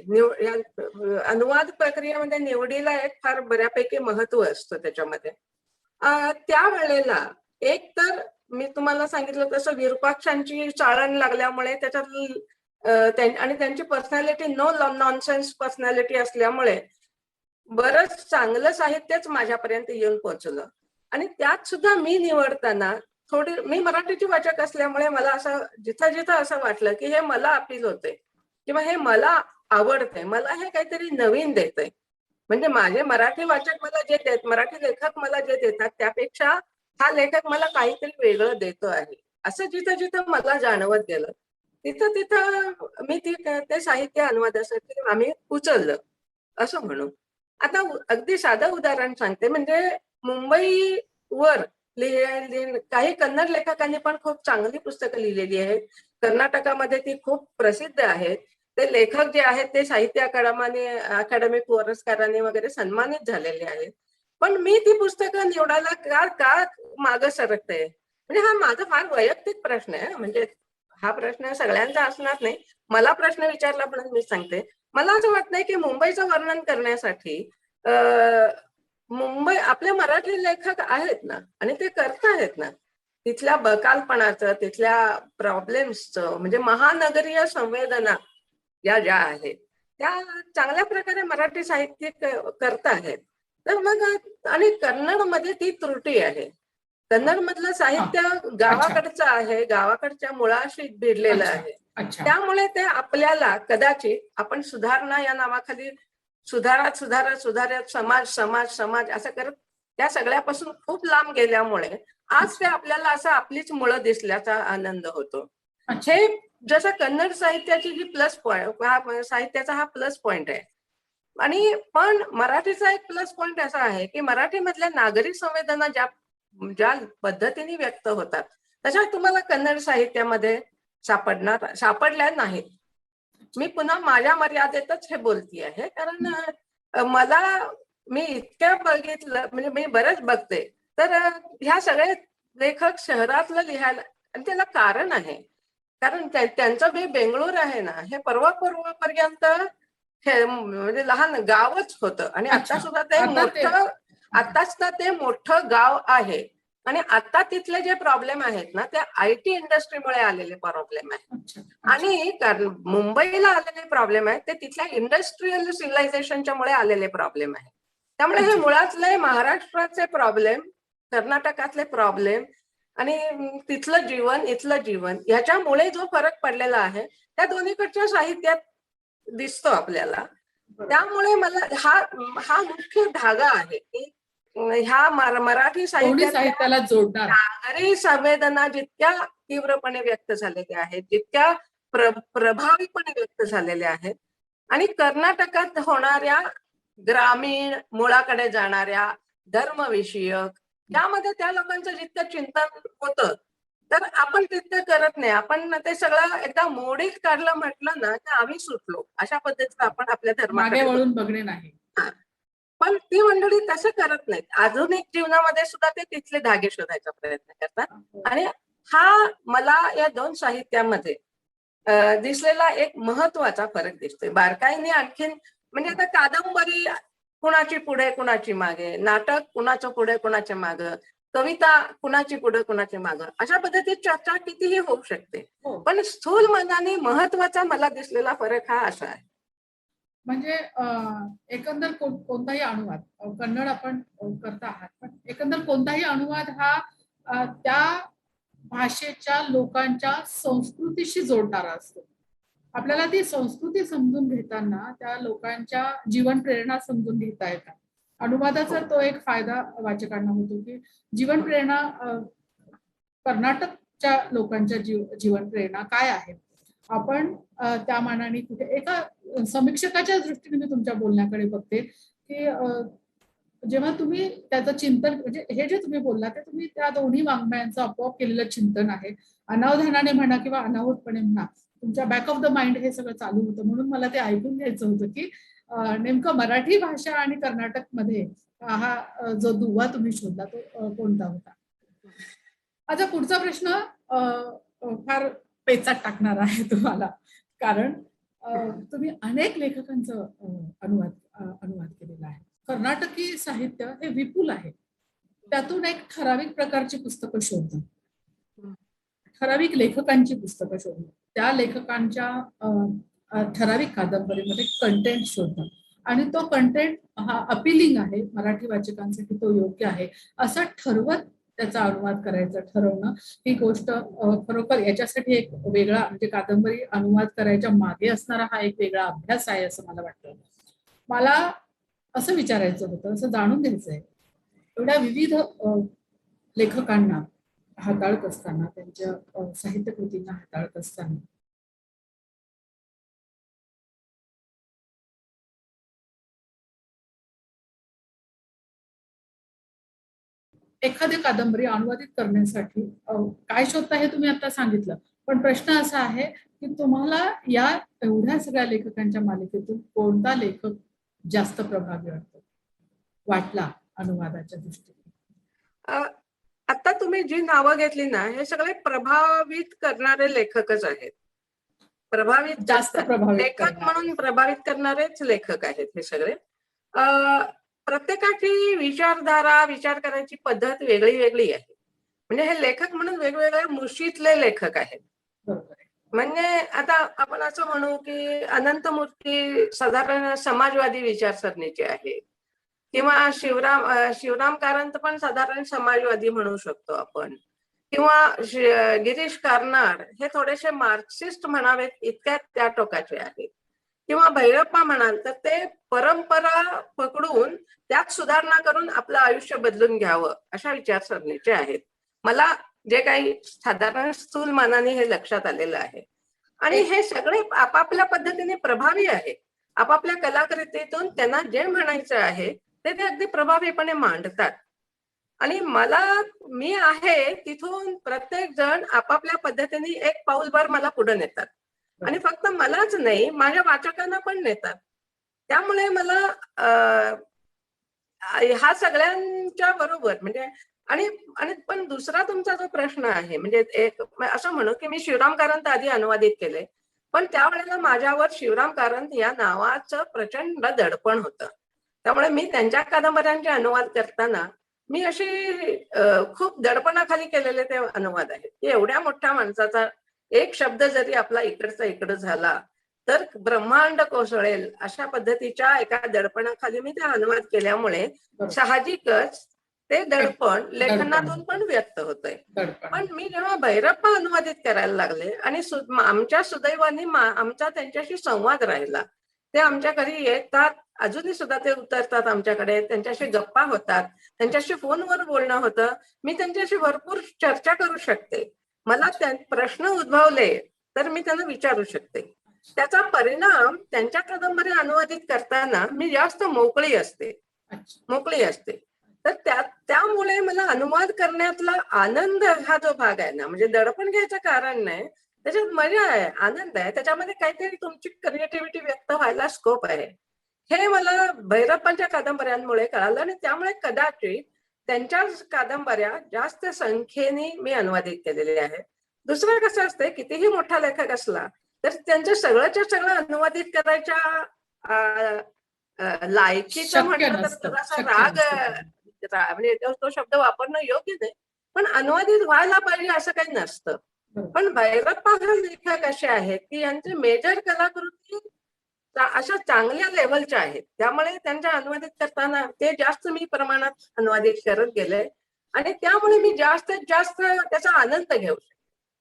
अनुवाद प्रक्रियेमध्ये निवडीला एक फार बऱ्यापैकी महत्व असतं त्याच्यामध्ये. त्यावेळेला एक तर मी तुम्हाला सांगितलं तसं विरूपाक्षांची चाळण लागल्यामुळे त्याच्यात आणि त्यांची पर्सनॅलिटी नो नॉनसेन्स पर्सनॅलिटी असल्यामुळे बरंच चांगलं साहित्यच माझ्यापर्यंत येऊन पोहोचलं. आणि त्यात सुद्धा मी निवडताना मी मराठीची वाचक असल्यामुळे मला असं जिथं जिथं असं वाटलं की हे मला अपील होते किंवा हे मला आवडते, मला हे काहीतरी नवीन देतंय, म्हणजे माझे मराठी वाचक मला जे देत, मराठी लेखक मला जे देतात त्यापेक्षा हा लेखक मला काहीतरी वेगळं देतो आहे, असं जिथं जिथं मला जाणवत गेलं तिथं तिथं मी ते साहित्य अनुवादासाठी आम्ही उचललं असं म्हणू. आता अगदी साधं उदाहरण सांगते, म्हणजे मुंबईवर काही कन्नड लेखकांनी पण खूप चांगली पुस्तकं लिहिलेली आहेत. कर्नाटकामध्ये ती खूप प्रसिद्ध आहेत. ते लेखक जे आहेत ते साहित्य अकादमी पुरस्काराने वगैरे सन्मानित झालेले आहेत. पण मी ती पुस्तकं निवडायला का मागं सरकते, म्हणजे हा माझा फार वैयक्तिक प्रश्न आहे. म्हणजे हा प्रश्न सगळ्यांचा असणार नाही, मला प्रश्न विचारला म्हणून मी सांगते. मला असं वाटत नाही की मुंबईचं वर्णन करण्यासाठी मुंबई आपले मराठी लेखक आहेत ना आणि ते करतायत ना, तिथल्या बकालपणाचं, तिथल्या प्रॉब्लेम्सचं, म्हणजे महानगरीय संवेदना ज्या आहेत त्या चांगल्या प्रकारे मराठी साहित्य करतायत. तर मग आणि कन्नडमध्ये ती त्रुटी आहे. कन्नड मधलं साहित्य गावाकडचं आहे, गावाकडच्या मुळाशी भिडलेलं आहे. त्यामुळे ते आपल्याला कदाचित आपण सुधारणा या नावाखाली सुधारत समाज असं करत त्या सगळ्यापासून खूप लांब गेल्यामुळे आज ते आपल्याला असं आपलीच मुळं दिसल्याचा आनंद होतो. हे जसं कन्नड साहित्याची जी प्लस पॉइंट, साहित्याचा हा प्लस पॉइंट आहे. आणि पण मराठीचा एक प्लस पॉइंट असा आहे की मराठीमधल्या नागरिक संवेदना ज्या पद्धतीने व्यक्त होतात तशा तुम्हाला कन्नड साहित्यामध्ये सापडल्या नाहीत. मी पुन्हा माझ्या मर्यादेतच हे बोलती आहे, कारण मी इतक्या बघितलं, म्हणजे मी बरेच बघते, तर ह्या सगळे लेखक शहरातलं लिहायला, आणि त्याला कारण आहे, कारण त्यांचं जे बेंगळूर आहे ना हे पर्यंत म्हणजे लहान गावच होतं आणि आता सुद्धा ते मोठं गाव आहे. आणि आता तिथले जे प्रॉब्लेम आहेत ना ते IT इंडस्ट्रीमुळे आलेले प्रॉब्लेम आहेत. आणि मुंबईला आलेले प्रॉब्लेम आहेत ते तिथल्या इंडस्ट्रीयल सिव्हिलायझेशनच्या मुळे आलेले प्रॉब्लेम आहेत. त्यामुळे हे मुळातले महाराष्ट्राचे प्रॉब्लेम, कर्नाटकातले प्रॉब्लेम आणि तिथलं जीवन, इथलं जीवन ह्याच्यामुळे जो फरक पडलेला आहे त्या दोन्हीकडच्या साहित्यात दिसतो आपल्याला. त्यामुळे मला हा मुख्य धागा आहे की ह्या मराठी साहित्याला जोडणार नागरी संवेदना जितक्या तीव्रपणे व्यक्त झालेल्या आहेत, जितक्या प्रभावीपणे व्यक्त झालेल्या आहेत, आणि कर्नाटकात होणाऱ्या ग्रामीण मुळाकडे जाणाऱ्या धर्मविषयक यामध्ये त्या लोकांचं जितकं चिंतन होतं तर आपण तितकं करत नाही. आपण ते सगळं एकदा मोडीत काढलं म्हटलं ना की आम्ही सुटलो अशा पद्धतीचं आपण आपल्या धर्माकडे वळून बघणे नाही. पण ती मंडळी तसं करत नाहीत. आधुनिक जीवनामध्ये सुद्धा ते तिथले धागे शोधायचा प्रयत्न करतात. आणि मला या दोन साहित्यामध्ये दिसलेला एक महत्वाचा फरक दिसतोय. बारकाईने आणखीन म्हणजे आता कादंबरी कुणाची पुढे कुणाची मागे, नाटक कुणाचं पुढे कुणाच्या मागे, कविता कुणाची पुढे कुणाच्या मागे, अशा पद्धतीत चर्चा कितीही होऊ शकते. हो. पण स्थूल मनाने महत्वाचा मला दिसलेला फरक हा असा आहे. म्हणजे एकंदर कोणताही अनुवाद कन्नड आपण करता आहात, पण एकंदर कोणताही अनुवाद हा त्या भाषेच्या लोकांच्या संस्कृतीशी जोडणारा असतो. आपल्याला ती संस्कृती समजून घेताना त्या लोकांच्या जीवन प्रेरणा समजून घेता येतात. अनुवादाचा तो एक फायदा वाचकांना होतो की जीवन प्रेरणा कर्नाटकच्या लोकांच्या जीवन प्रेरणा काय आहेत, आपण त्या मानाने कुठे एका समीक्षकाच्या दृष्टीने मी तुमच्या बोलण्याकडे बघते की जेव्हा तुम्ही त्याचं चिंतन म्हणजे हे जे तुम्ही बोलला ते तुम्ही त्या दोन्ही वाङ्मयांचं आपोआप केलेलं चिंतन आहे. अनावधानाने म्हणा किंवा अनाहूतपणे म्हणा, तुमच्या बॅक ऑफ द माइंड हे सगळं चालू होतं. म्हणून मला ते ऐकून घ्यायचं होतं की नेमकं मराठी भाषा आणि कर्नाटक मध्ये हा जो दुवा तुम्ही शोधला तो कोणता होता. माझा पुढचा प्रश्न फार पेचात टाकणार आहे तुम्हाला, कारण तुम्ही अनेक लेखकांचं अनुवाद केलेला आहे. कर्नाटकी साहित्य हे विपुल आहे. त्यातून एक ठराविक प्रकारची पुस्तकं शोधणं, ठराविक लेखकांची पुस्तकं शोधणं, त्या लेखकांच्या ठराविक कादंबरीमध्ये कंटेंट शोधणं आणि तो कंटेंट हा अपिलिंग आहे, मराठी वाचकांसाठी तो योग्य आहे असं ठरवत त्याचा अनुवाद करायचं ठरवणं, ही गोष्ट खरोखर याच्यासाठी एक वेगळा म्हणजे कादंबरी अनुवाद करायच्या मागे असणारा हा एक वेगळा अभ्यास आहे असं मला वाटतं. मला असं विचारायचं होतं, असं जाणून घ्यायचंय, एवढ्या विविध लेखकांना हाताळत असताना, त्यांच्या साहित्य कृतींना हाताळत असताना एखादी कादंबरी अनुवादित करण्यासाठी काय शोधता हे तुम्ही आता सांगितलं, पण प्रश्न असा आहे की तुम्हाला या एवढ्या सगळ्या लेखकांच्या मालिकेतून कोणता लेखक जास्त प्रभावी वाटला अनुवादाच्या दृष्टीने? आता तुम्ही जी नावं घेतली ना, हे सगळे प्रभावित करणारे लेखकच आहेत. जास्त प्रभावित लेखक म्हणून प्रभावित करणारेच लेखक आहेत हे सगळे. प्रत्येकाची विचारधारा, विचार करायची पद्धत वेगळी वेगळी आहे. म्हणजे हे लेखक म्हणून वेगवेगळ्या मुशीतले लेखक आहेत. म्हणजे आता आपण असं म्हणू की अनंतमूर्ती साधारण समाजवादी विचारसरणीचे आहे, किंवा शिवराम कारंत पण साधारण समाजवादी म्हणू शकतो आपण, किंवा गिरीश कार्नाड हे थोडेसे मार्क्सिस्ट म्हणावेत इतक्यात त्या टोकाचे आहेत, किंवा भैरप्पा म्हणाल तर ते परंपरा पकडून त्यात सुधारणा करून आपलं आयुष्य बदलून घ्यावं अशा विचारसरणीचे आहेत. मला जे काही साधारण स्थूल मानाने हे लक्षात आलेलं आहे. आणि हे सगळे आपापल्या पद्धतीने प्रभावी आहे. आपापल्या कलाकृतीतून त्यांना जे म्हणायचं आहे ते अगदी प्रभावीपणे मांडतात. आणि मी आहे तिथून प्रत्येक जण आपापल्या पद्धतीने एक पाऊलभर मला पुढे नेतात. आणि फक्त मलाच नाही, माझ्या वाचकांना पण नेतात. त्यामुळे मला ह्या सगळ्यांच्या बरोबर म्हणजे आणि पण दुसरा तुमचा जो प्रश्न आहे, म्हणजे एक असं म्हणू की मी शिवराम कारंत आधी अनुवादित केले, पण त्यावेळेला माझ्यावर शिवराम कारंत या नावाचं प्रचंड दडपण होतं. त्यामुळे मी त्यांच्या कादंबऱ्यांचे अनुवाद करताना मी अशी खूप दडपणाखाली केलेले ते अनुवाद आहेत की एवढ्या मोठ्या माणसाचा एक शब्द जरी आपला इकडचा इकडं झाला तर ब्रह्मांड कोसळेल अशा पद्धतीच्या एका दडपणाखाली मी ते अनुवाद केल्यामुळे साहजिकच ते दडपण लेखनातून पण व्यक्त होतंय. पण मी जेव्हा भैरप्पा अनुवादित करायला लागले आणि आमच्या सुदैवाने आमचा त्यांच्याशी संवाद राहिला, ते आमच्या घरी येतात, अजूनही सुद्धा ते उतरतात आमच्याकडे, त्यांच्याशी गप्पा होतात, त्यांच्याशी फोनवर बोलणं होतं, मी त्यांच्याशी भरपूर चर्चा करू शकते, मला प्रश्न उद्भवले तर मी त्यांना विचारू शकते. त्याचा परिणाम त्यांच्या कादंबऱ्या अनुवादित करताना मी जास्त मोकळी असते. तर त्यामुळे मला अनुवाद करण्यातला आनंद हा जो भाग आहे ना, म्हणजे दडपण घ्यायचं कारण नाही, त्याच्यात मजा आहे, आनंद आहे, त्याच्यामध्ये काहीतरी तुमची क्रिएटिव्हिटी व्यक्त व्हायला स्कोप आहे, हे मला भैरप्पांच्या कादंबऱ्यांमुळे कळालं. आणि त्यामुळे कदाचित त्यांच्या कादंबऱ्या जास्त संख्येने मी अनुवादित केलेल्या आहेत. दुसरं कसं असतं, कितीही मोठा लेखक असला तर त्यांचं सगळंच्या सगळं अनुवादित करायच्या लायकीचं शक्य म्हटलं तर नसतं, थोडासा शक्य राग नसतं. म्हणजे तो शब्द वापरणं योग्य नाही, पण अनुवादित व्हायला पाहिजे असं काही नसतं. बरोबर. पण भैरप्पा हा लेखक असे आहेत की यांचे मेजर कलाकृती अशा चांगल्या लेव्हलच्या आहेत, त्यामुळे त्यांच्या अनुवादित करताना ते जास्त मी प्रमाणात अनुवादित करत गेले आणि त्यामुळे मी जास्तीत जास्त त्याचा आनंद घेऊ शकते.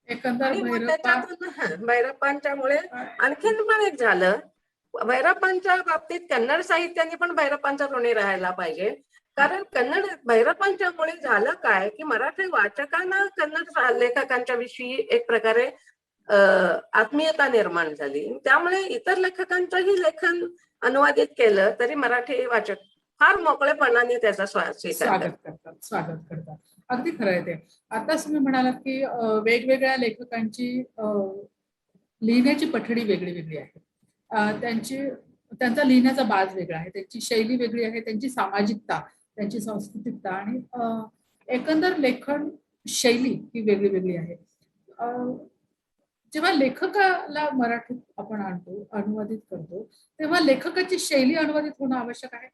एकंदर आणि मग भैरप्पा त्याच्यातून भैरप्पांच्यामुळे आणखीन पण एक झालं, भैरप्पांच्या बाबतीत कन्नड साहित्याने पण भैरप्पांचा ऋणी राहायला पाहिजे. कारण कन्नड भैरप्पांच्यामुळे झालं काय की मराठी वाचकांना कन्नड लेखकांच्या विषयी एक प्रकारे आत्मीयता निर्माण झाली. त्यामुळे इतर लेखकांचंही लेखन अनुवादित केलं तरी मराठी वाचक फार मोकळेपणाने त्याचा स्वीकार स्वागत करतात. अगदी खरं आहे ते. आताच तुम्ही म्हणालात की वेगवेगळ्या लेखकांची लिहिण्याची पठडी वेगळी वेगळी आहे. त्यांचा लिहिण्याचा बाज वेगळा आहे, त्यांची शैली वेगळी आहे, त्यांची सामाजिकता, त्यांची सांस्कृतिकता आणि एकंदर लेखन शैली ही वेगळी वेगळी आहे. जेव्हा लेखकाला मराठीत आपण आणतो, अनुवादित करतो, तेव्हा लेखकाची शैली अनुवादित होणं आवश्यक आहे.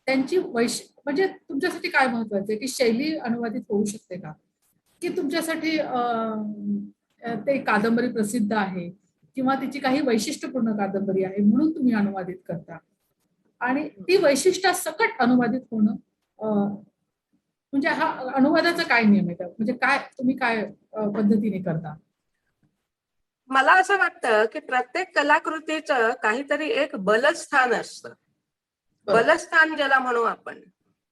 त्यांची म्हणजे तुमच्यासाठी काय महत्वाचं आहे की शैली अनुवादित होऊ शकते का, की तुमच्यासाठी ते कादंबरी प्रसिद्ध आहे किंवा तिची काही वैशिष्ट्यपूर्ण कादंबरी आहे म्हणून तुम्ही अनुवादित करता आणि ती वैशिष्ट्यासकट अनुवादित होणं म्हणजे हा अनुवादाचा काय नियम आहे, म्हणजे काय तुम्ही काय पद्धतीने करता? मला असं वाटतं की प्रत्येक कलाकृतीचं काहीतरी एक बलस्थान असतं. बलस्थान ज्याला म्हणू आपण,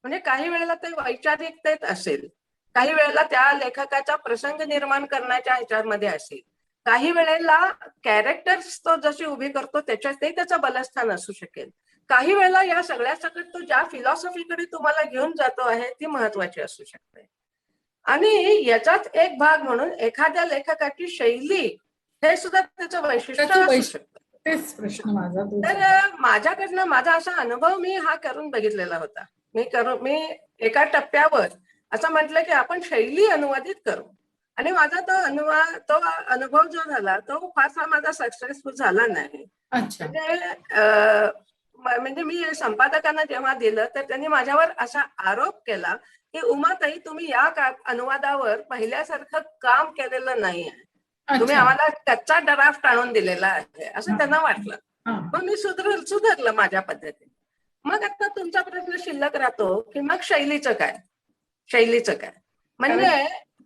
म्हणजे काही वेळेला ते वैचारिकतेत असेल, काही वेळेला त्या लेखकाचा प्रसंग निर्माण करण्याच्या ह्याच्यामध्ये असेल, काही वेळेला कॅरेक्टर्स तो जशी उभी करतो त्याच्यातही त्याचं बलस्थान असू शकेल. काही वेळेला या सगळ्या सकट तो ज्या फिलॉसॉफीकडे तुम्हाला घेऊन जातो आहे ती महत्वाची असू शकते. आणि याचाच एक भाग म्हणून एखाद्या लेखकाची शैली हे सुद्धा त्याचं वैशिष्ट्य असू शकतं. तेच प्रश्न माझा. तर माझ्याकडनं माझा असा अनुभव मी हा करून बघितलेला होता. मी एका टप्प्यावर असं म्हटलं की आपण शैली अनुवादित करू आणि माझा तो अनुभव जो झाला तो फारसा माझा सक्सेसफुल झाला नाही. म्हणजे मी संपादकांना जेव्हा दिलं तर त्यांनी माझ्यावर असा आरोप केला की उमाताई तुम्ही या अनुवादावर पहिल्यासारखं काम केलेलं नाही आहे, तुम्ही आम्हाला कच्चा ड्राफ्ट आणून दिलेला आहे असं त्यांना वाटलं. मग मी सुधारलं माझ्या पद्धतीने. मग आता तुमचा प्रश्न शिल्लक राहतो की मग शैलीचं काय म्हणजे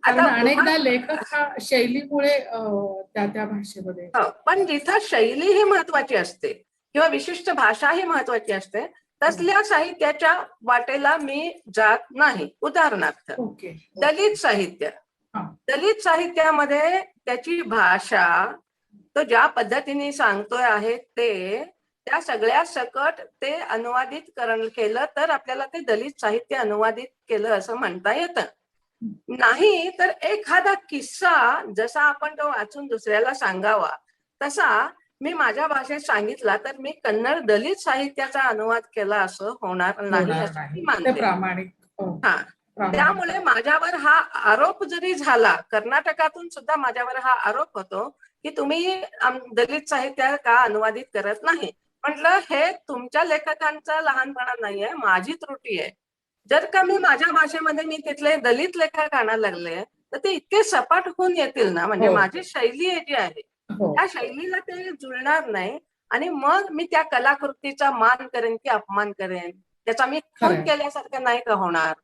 आता अनेकदा लेखक हा शैलीमुळे त्या भाषेमध्ये, पण जिथं शैली ही महत्वाची असते किंवा विशिष्ट भाषा ही महत्वाची असते तसल्या साहित्याच्या वाटेला मी जात नाही. उदाहरणार्थ दलित साहित्यामध्ये त्याची भाषा तो ज्या पद्धतीने सांगतोय आहे त्या सगळ्या सकट ते अनुवादित केलं तर आपल्याला ते दलित साहित्य अनुवादित केलं असं म्हणता येतं. नाही तर एखादा किस्सा जसा आपण तो वाचून दुसऱ्याला सांगावा तसा मी माझ्या भाषेत सांगितला तर मी कन्नड दलित साहित्याचा अनुवाद केला असं होणार नाही असं मी मानते. त्यामुळे माझ्यावर हा आरोप जरी झाला, कर्नाटकातून सुद्धा माझ्यावर हा आरोप होतो की तुम्ही दलित साहित्य का अनुवादित करत नाही. म्हटलं हे तुमच्या लेखकांचा लहानपणा नाहीये, माझी त्रुटी आहे. जर का मी माझ्या भाषेमध्ये मी तिथले दलित लेखक आणायला लागले तर ते इतके सपाट होऊन येतील ना, म्हणजे माझी शैली जी आहे त्या शैलीला ते जुळणार नाही आणि मग मी त्या कलाकृतीचा मान करेन की अपमान करेन, त्याचा मी खून केल्यासारखं नाही का होणार.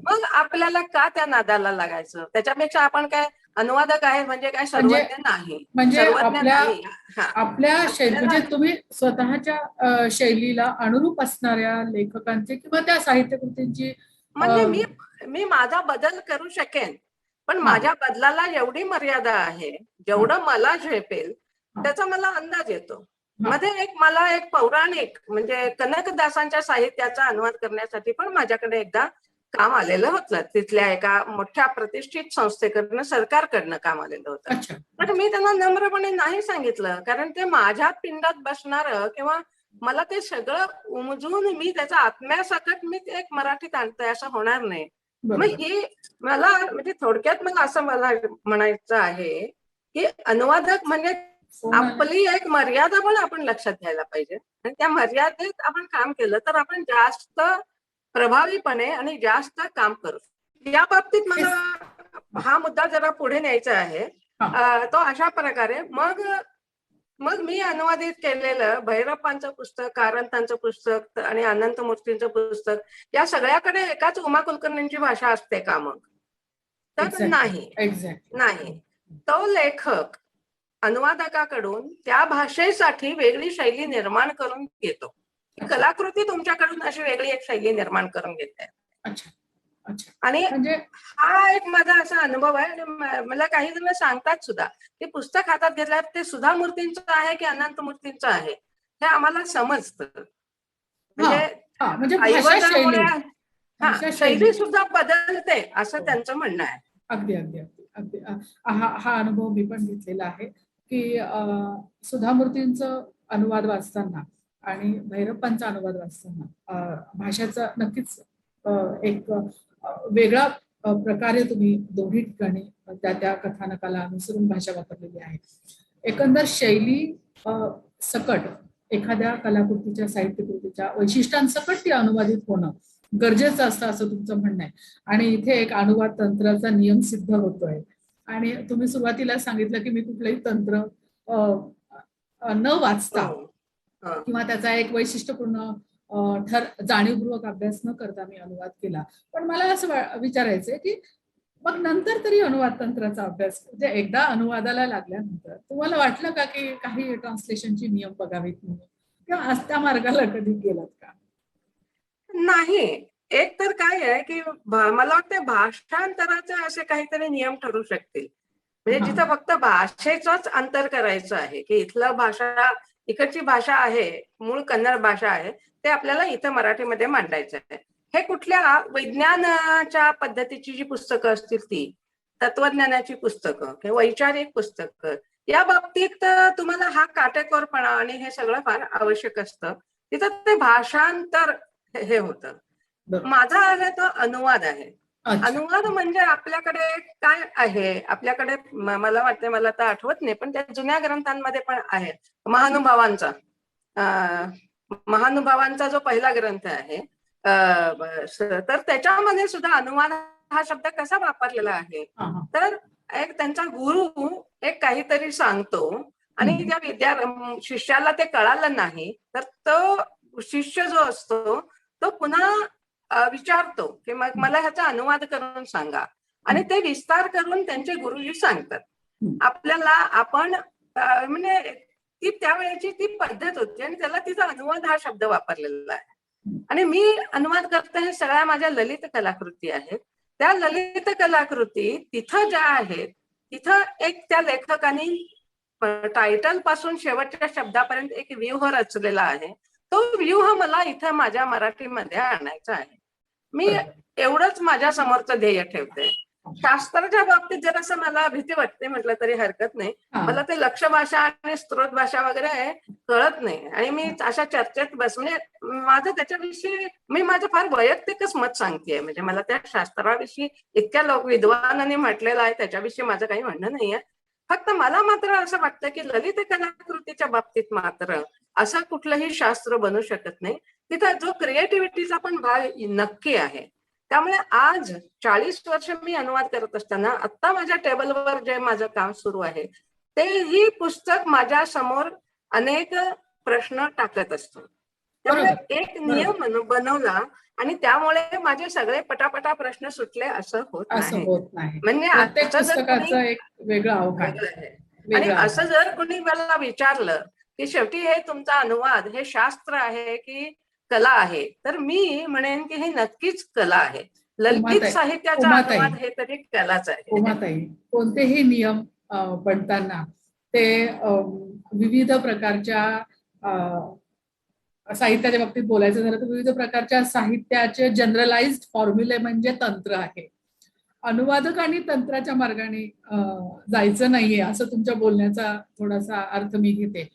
मग आपल्याला का त्या नादाला लागायचं? त्याच्यापेक्षा आपण काय अनुवादक आहे म्हणजे काय सर्वज्ञ नाही, म्हणजे आपल्या म्हणजे तुम्ही स्वतःच्या शैलीला अनुरूप असणाऱ्या लेखकांचे किंवा त्या साहित्यकृतींची म्हणजे मी माझा बदल करू शकेन, पण माझ्या बदलाला एवढी मर्यादा आहे जेवढं मला झेपेल त्याचा मला अंदाज येतो. मध्ये मला एक पौराणिक म्हणजे कनकदासांच्या साहित्याचा अनुवाद करण्यासाठी पण माझ्याकडे एकदा काम आलेलं होतं. तिथल्या एका मोठ्या प्रतिष्ठित संस्थेकडनं सरकारकडनं काम आलेलं होतं. तर मी त्यांना नम्रपणे नाही सांगितलं, कारण ते माझ्या पिंडात बसणार किंवा मला ते सगळं उमजून मी त्याचा आत्म्यासकट मी ते एक मराठीत आणतोय असं होणार नाही. मग ही मला म्हणजे थोडक्यात मला असं म्हणायचं आहे की अनुवादक म्हणजे फोन आला. आपली एक मर्यादा पण आपण लक्षात घ्यायला पाहिजे आणि त्या मर्यादेत आपण काम केलं तर आपण जास्त प्रभावीपणे आणि जास्त काम करू. या बाबतीत मला हा मुद्दा जरा पुढे न्यायचा आहे. तो अशा प्रकारे मग मी अनुवादित केलेलं भैरप्पांचं पुस्तक, कारंतांचं पुस्तक आणि अनंतमूर्तींचं पुस्तक या सगळ्याकडे एकाच उमा कुलकर्णींची भाषा असते का मग? तर नाही. नाही. तो लेखक अनुवादकाकडून त्या भाषेसाठी वेगळी शैली निर्माण करून घेतो. कलाकृती तुमच्याकडून अशी वेगळी एक शैली निर्माण करून घेते. आणि हा एक माझा असा अनुभव आहे. आणि मला काही जण सांगतात सुद्धा ते पुस्तक हातात घेतल्यावर ते सुधा मूर्तींचं आहे की अनंत मूर्तींचं आहे हे आम्हाला समजतं. म्हणजे शैली सुद्धा बदलते असं त्यांचं म्हणणं आहे. अगदी अगदी अगदी अगदी हा अनुभव मी पण घेतलेला आहे की सुधा मूर्तींचं अनुवाद वाचताना आणि भैरप्पांचा अनुवाद वाचताना भाषेचा नक्कीच एक वेगळा प्रकारे तुम्ही दोन्ही ठिकाणी त्या कथानकाला अनुसरून भाषा वापरलेली आहे. एकंदर शैली सकट एखाद्या कलाकृतीच्या साहित्यकृतीच्या वैशिष्ट्यांसकट ती अनुवादित होणं गरजेचं असतं असं तुमचं म्हणणं आहे. आणि इथे एक अनुवाद तंत्राचा नियम सिद्ध होतोय. आणि तुम्ही सुरुवातीला सांगितलं की मी कुठलंही तंत्र न वाचता किंवा त्याचा एक वैशिष्ट्यपूर्ण जाणीवपूर्वक अभ्यास न करता मी अनुवाद केला. पण मला असं विचारायचंय की मग नंतर तरी अनुवाद तंत्राचा अभ्यास म्हणजे एकदा अनुवादाला लागल्यानंतर तुम्हाला वाटलं का की काही ट्रान्सलेशनची नियम बघावीत म्हणून किंवा त्या मार्गाला कधी गेलात का? नाही. एक तर काय आहे की मला वाटतं भाषांतराचे असे काहीतरी नियम ठरू शकतील. म्हणजे जिथं फक्त भाषेचंच अंतर करायचं आहे की इकडची भाषा आहे, मूळ कन्नड भाषा आहे, ते आपल्याला इथं मराठीमध्ये मांडायचं आहे. हे कुठल्या विज्ञानाच्या पद्धतीची जी पुस्तकं असतील ती, तत्वज्ञानाची पुस्तकं किंवा वैचारिक पुस्तकं या बाबतीत तुम्हाला हा काटेकोरपणा आणि हे सगळं फार आवश्यक असतं. तिथं ते भाषांतर हे होतं. माझा आहे तो अनुवाद आहे. अनुवाद म्हणजे आपल्याकडे काय आहे, आपल्याकडे मला वाटते, मला तर आठवत नाही पण त्या जुन्या ग्रंथांमध्ये पण आहे महानुभावांचा जो पहिला ग्रंथ आहे तर त्याच्यामध्ये सुद्धा अनुवाद हा शब्द कसा वापरलेला आहे. तर एक त्यांचा गुरु एक काहीतरी सांगतो आणि त्या शिष्याला ते कळालं नाही तर तो शिष्य जो असतो तो पुन्हा विचारतो की मग मला ह्याचा अनुवाद करून सांगा आणि ते विस्तार करून त्यांचे गुरुजी सांगतात आपल्याला. आपण म्हणजे ती त्यावेळेची ती पद्धत होती आणि त्याला तिचा अनुवाद हा शब्द वापरलेला आहे. आणि मी अनुवाद करते हे सगळ्या माझ्या ललित कलाकृती आहेत. त्या ललित कलाकृती तिथं ज्या आहेत तिथं एक त्या लेखकाने टायटल पासून शेवटच्या शब्दापर्यंत एक व्यूह रचलेला आहे. तो व्यूह मला इथं माझ्या मराठीमध्ये आणायचा आहे. मी एवढंच माझ्या समोरचं ध्येय ठेवते. शास्त्राच्या बाबतीत जरासं मला भीती वाटते म्हटलं तरी हरकत नाही. मला ते लक्ष भाषा आणि स्त्रोत भाषा वगैरे कळत नाही आणि मी अशा चर्चेत म्हणजे माझं त्याच्याविषयी मी माझं फार वैयक्तिकच मत सांगतेय. म्हणजे मला त्या शास्त्राविषयी इतक्या विद्वानांनी म्हटलेलं आहे त्याच्याविषयी माझं काही म्हणणं नाहीये. फक्त मला मात्र असं वाटतं की ललित कलाकृतीच्या बाबतीत मात्र असं कुठलंही शास्त्र बनू शकत नाही. तिथं जो क्रिएटिव्हिटीचा पण भाग नक्की आहे. त्यामुळे आज 40 वर्ष मी अनुवाद करत असताना आता माझ्या टेबलवर जे माझं काम सुरू आहे ते ही पुस्तक माझ्या समोर अनेक प्रश्न टाकत असतो. त्यामुळे एक नियम बनवला आणि त्यामुळे माझे सगळे पटापटा प्रश्न सुटले असं होत नाही. म्हणजे आणि असं जर कुणी मला विचारलं की शेवटी हे तुमचा अनुवाद हे शास्त्र आहे की कला आहे तर मी म्हणेन की हे नक्कीच कला आहे. ललित साहित्याचा अनुवाद हे तरी कलाच आहे. उमाताई, कोणतेही नियम बनताना ते विविध प्रकारच्या साहित्याच्या बाबतीत बोलायचं झालं तर विविध प्रकारच्या साहित्याचे जनरलाइज्ड फॉर्म्युले म्हणजे तंत्र आहे. अनुवादकांनी तंत्राच्या मार्गाने जायचं नाहीये असं तुमच्या बोलण्याचा थोडासा अर्थ मी घेते.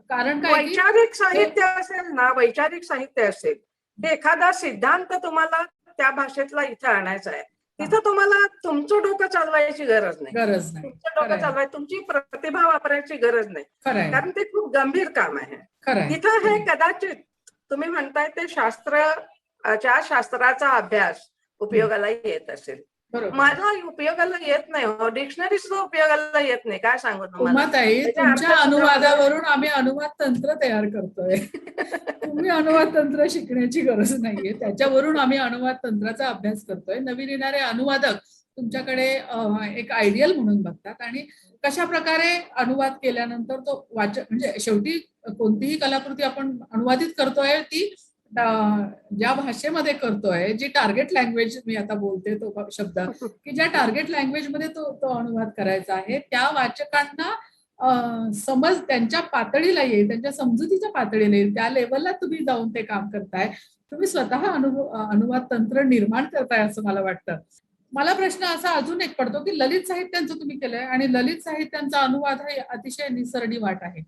कारण काय, वैचारिक साहित्य असेल ना, वैचारिक साहित्य असेल, एखादा सिद्धांत तुम्हाला त्या भाषेतला इथे आणायचा आहे तिथं तुम्हाला तुमचं डोकं चालवायची गरज नाही. गरज नाही. तुमचं डोकं खरंय. चालवायची, तुमची प्रतिभा वापरायची गरज नाही, खरंय. कारण ते खूप गंभीर काम आहे. खरंय. तिथं हे कदाचित तुम्ही म्हणताय ते शास्त्राचा अभ्यास उपयोगाला येत असेल. बरोबर. माझा उपयोगाला येत नाही हो, डिक्शनरी सुद्धा उपयोगाला येत नाही. काय सांगू तुम्हाला. उमाताई, त्याचे तुमच्या अर्थ सुद्धा अनुवादावरून आम्ही अनुवाद तंत्र तयार करतोय. तुम्ही अनुवाद तंत्र शिकण्याची गरज नाहीये, त्याच्यावरून आम्ही अनुवाद तंत्राचा अभ्यास करतोय. नवीन येणारे अनुवादक तुमच्याकडे एक आयडियल म्हणून बघतात आणि कशा प्रकारे अनुवाद केल्यानंतर तो वाचक, म्हणजे शेवटी कोणतीही कलाकृती आपण अनुवादित करतोय ती ज्या भाषेमध्ये करतोय, जी टार्गेट लँग्वेज, मी आता बोलते तो शब्द, की ज्या टार्गेट लँग्वेजमध्ये तो अनुवाद करायचा आहे, त्या वाचकांना समज त्यांच्या पातळीला येईल, त्यांच्या समजुतीच्या पातळीला येईल, त्या लेवलला तुम्ही जाऊन ते काम करताय. तुम्ही स्वतः अनुवाद तंत्र निर्माण करताय असं मला वाटतं. मला प्रश्न असा अजून एक पडतो की ललित साहित्यांचं तुम्ही केलंय आणि ललित साहित्यांचा अनुवाद हा अतिशय निसरडी वाट आहे.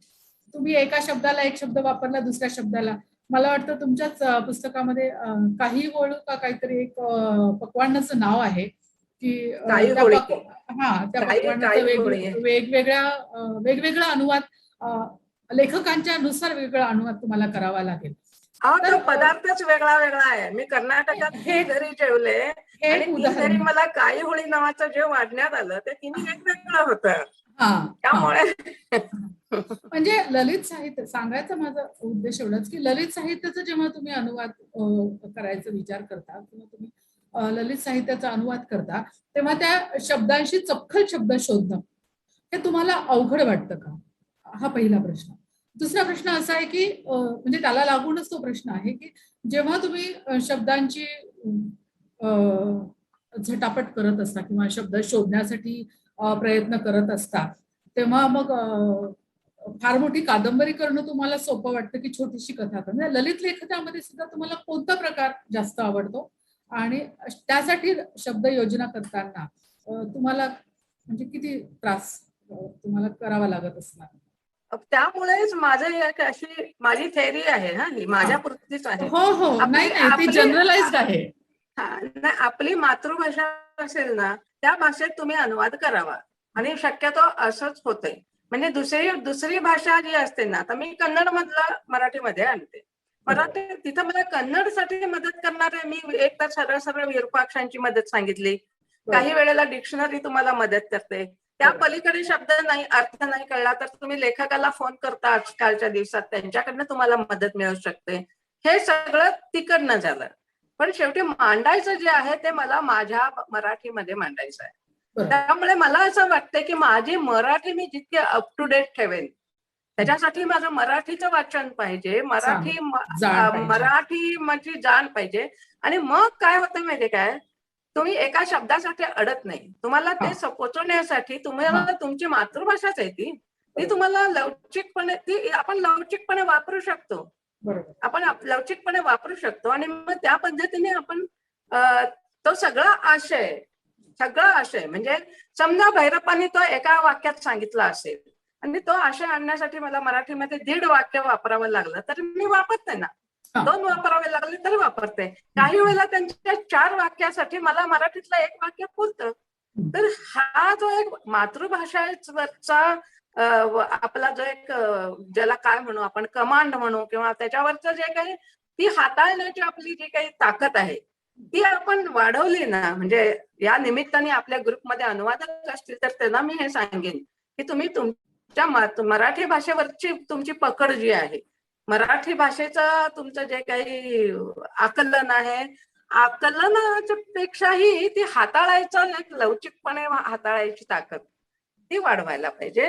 तुम्ही एका शब्दाला एक शब्द वापरला, दुसऱ्या शब्दाला, मला वाटतं तुमच्याच पुस्तकामध्ये काही होळू का काहीतरी एक पक्वान्नाचं नाव आहे की त्या पक्वान्नाचं वेगवेगळा अनुवाद लेखकांच्या नुसार वेगळा अनुवाद तुम्हाला करावा लागेल. तो पदार्थच वेगळा वेगळा आहे. मी कर्नाटकात हे घरी जेवले आणि ती घरी मला काही होळी नावाचं जे वाढण्यात आलं ते तिन्ही वेगवेगळं होतं. त्यामुळे म्हणजे ललित साहित्य सांगायचा माझा उद्देश एवढाच की ललित साहित्याचा जेव्हा तुम्ही अनुवाद करायचा विचार करता किंवा तुम्ही ललित साहित्याचा अनुवाद करता, तेव्हा त्या शब्दांशी चपखल शब्द शोधणं हे तुम्हाला अवघड वाटतं का? हा पहिला प्रश्न. दुसरा प्रश्न असा आहे की म्हणजे त्याला लागूनच तो प्रश्न आहे की जेव्हा तुम्ही शब्दांची झटापट करत असता किंवा शब्द शोधण्यासाठी प्रयत्न करत असता, तेव्हा मग फार मोठी कादंबरी करणं तुम्हाला सोपं वाटतं की छोटीशी कथा करणं? ललित लेखनामध्ये सुद्धा तुम्हाला कोणता प्रकार जास्त आवडतो आणि त्यासाठी शब्द योजना करताना तुम्हाला म्हणजे किती त्रास तुम्हाला करावा लागत असणार? त्यामुळेच अशी माझी थेअरी आहे, हा, ही माझ्या पुरतीच आहे. हो, नाही ती जनरलाइज्ड आहे. आपली मातृभाषा असेल ना, त्या भाषेत तुम्ही अनुवाद करावा आणि शक्यतो असंच होतंय. म्हणजे दुसरी भाषा जी असते ना, आता मी कन्नड मधला मराठीमध्ये आणते. मराठी तिथं मला कन्नडसाठी मदत करणारे मी एक तर सरळ विरूपाक्षांची मदत सांगितली. काही वेळेला डिक्शनरी तुम्हाला मदत करते. त्या पलीकडे शब्द नाही, अर्थ नाही कळला तर तुम्ही लेखकाला फोन करता आजकालच्या दिवसात, त्यांच्याकडनं तुम्हाला मदत मिळू शकते. हे सगळं तिकडनं झालं. पण शेवटी मांडायचं जे आहे ते मला माझ्या मराठीमध्ये मांडायचं आहे. त्यामुळे मला असं वाटतंय की माझी मराठी मी जितके अप टू डेट ठेवेन, त्याच्यासाठी माझं मराठीचं वाचन पाहिजे, मराठी माझी जाण पाहिजे. आणि मग काय होतं माहितीये काय, तुम्ही एका शब्दासाठी अडत नाही. तुम्हाला ते पोचवण्यासाठी तुम्हाला तुमची मातृभाषाच आहे ती तुम्हाला लवचिकपणे, ती आपण लवचिकपणे वापरू शकतो. आपण लवचिकपणे वापरू शकतो आणि मग त्या पद्धतीने आपण तो सगळा आशय म्हणजे समजा भैरप्पांनी तो एका वाक्यात सांगितला असेल आणि तो आशय आणण्यासाठी मला मराठीमध्ये 1.5 वाक्य वापरावं लागलं तर मी वापरते ना, 2 वापरावे लागले तरी वापरते. काही वेळेला त्यांच्या 4 वाक्यासाठी मला मराठीतलं 1 वाक्य पुरतं. तर हा जो एक मातृभाषेवरचा आपला जो एक ज्याला काय म्हणू आपण, कमांड म्हणू किंवा त्याच्यावरचं जे काही ती हाताळण्याची आपली जी काही ताकद आहे ती आपण वाढवली ना, म्हणजे या निमित्ताने आपल्या ग्रुपमध्ये अनुवादक असतील तर त्यांना मी हे सांगेन की तुम्ही तुमच्या मराठी भाषेवरची तुमची पकड जी आहे, मराठी भाषेचं तुमचं जे काही आकलन आहे, आकलनाच्या पेक्षाही ती हाताळायचं एक लवचिकपणे हाताळायची ताकद ती वाढवायला पाहिजे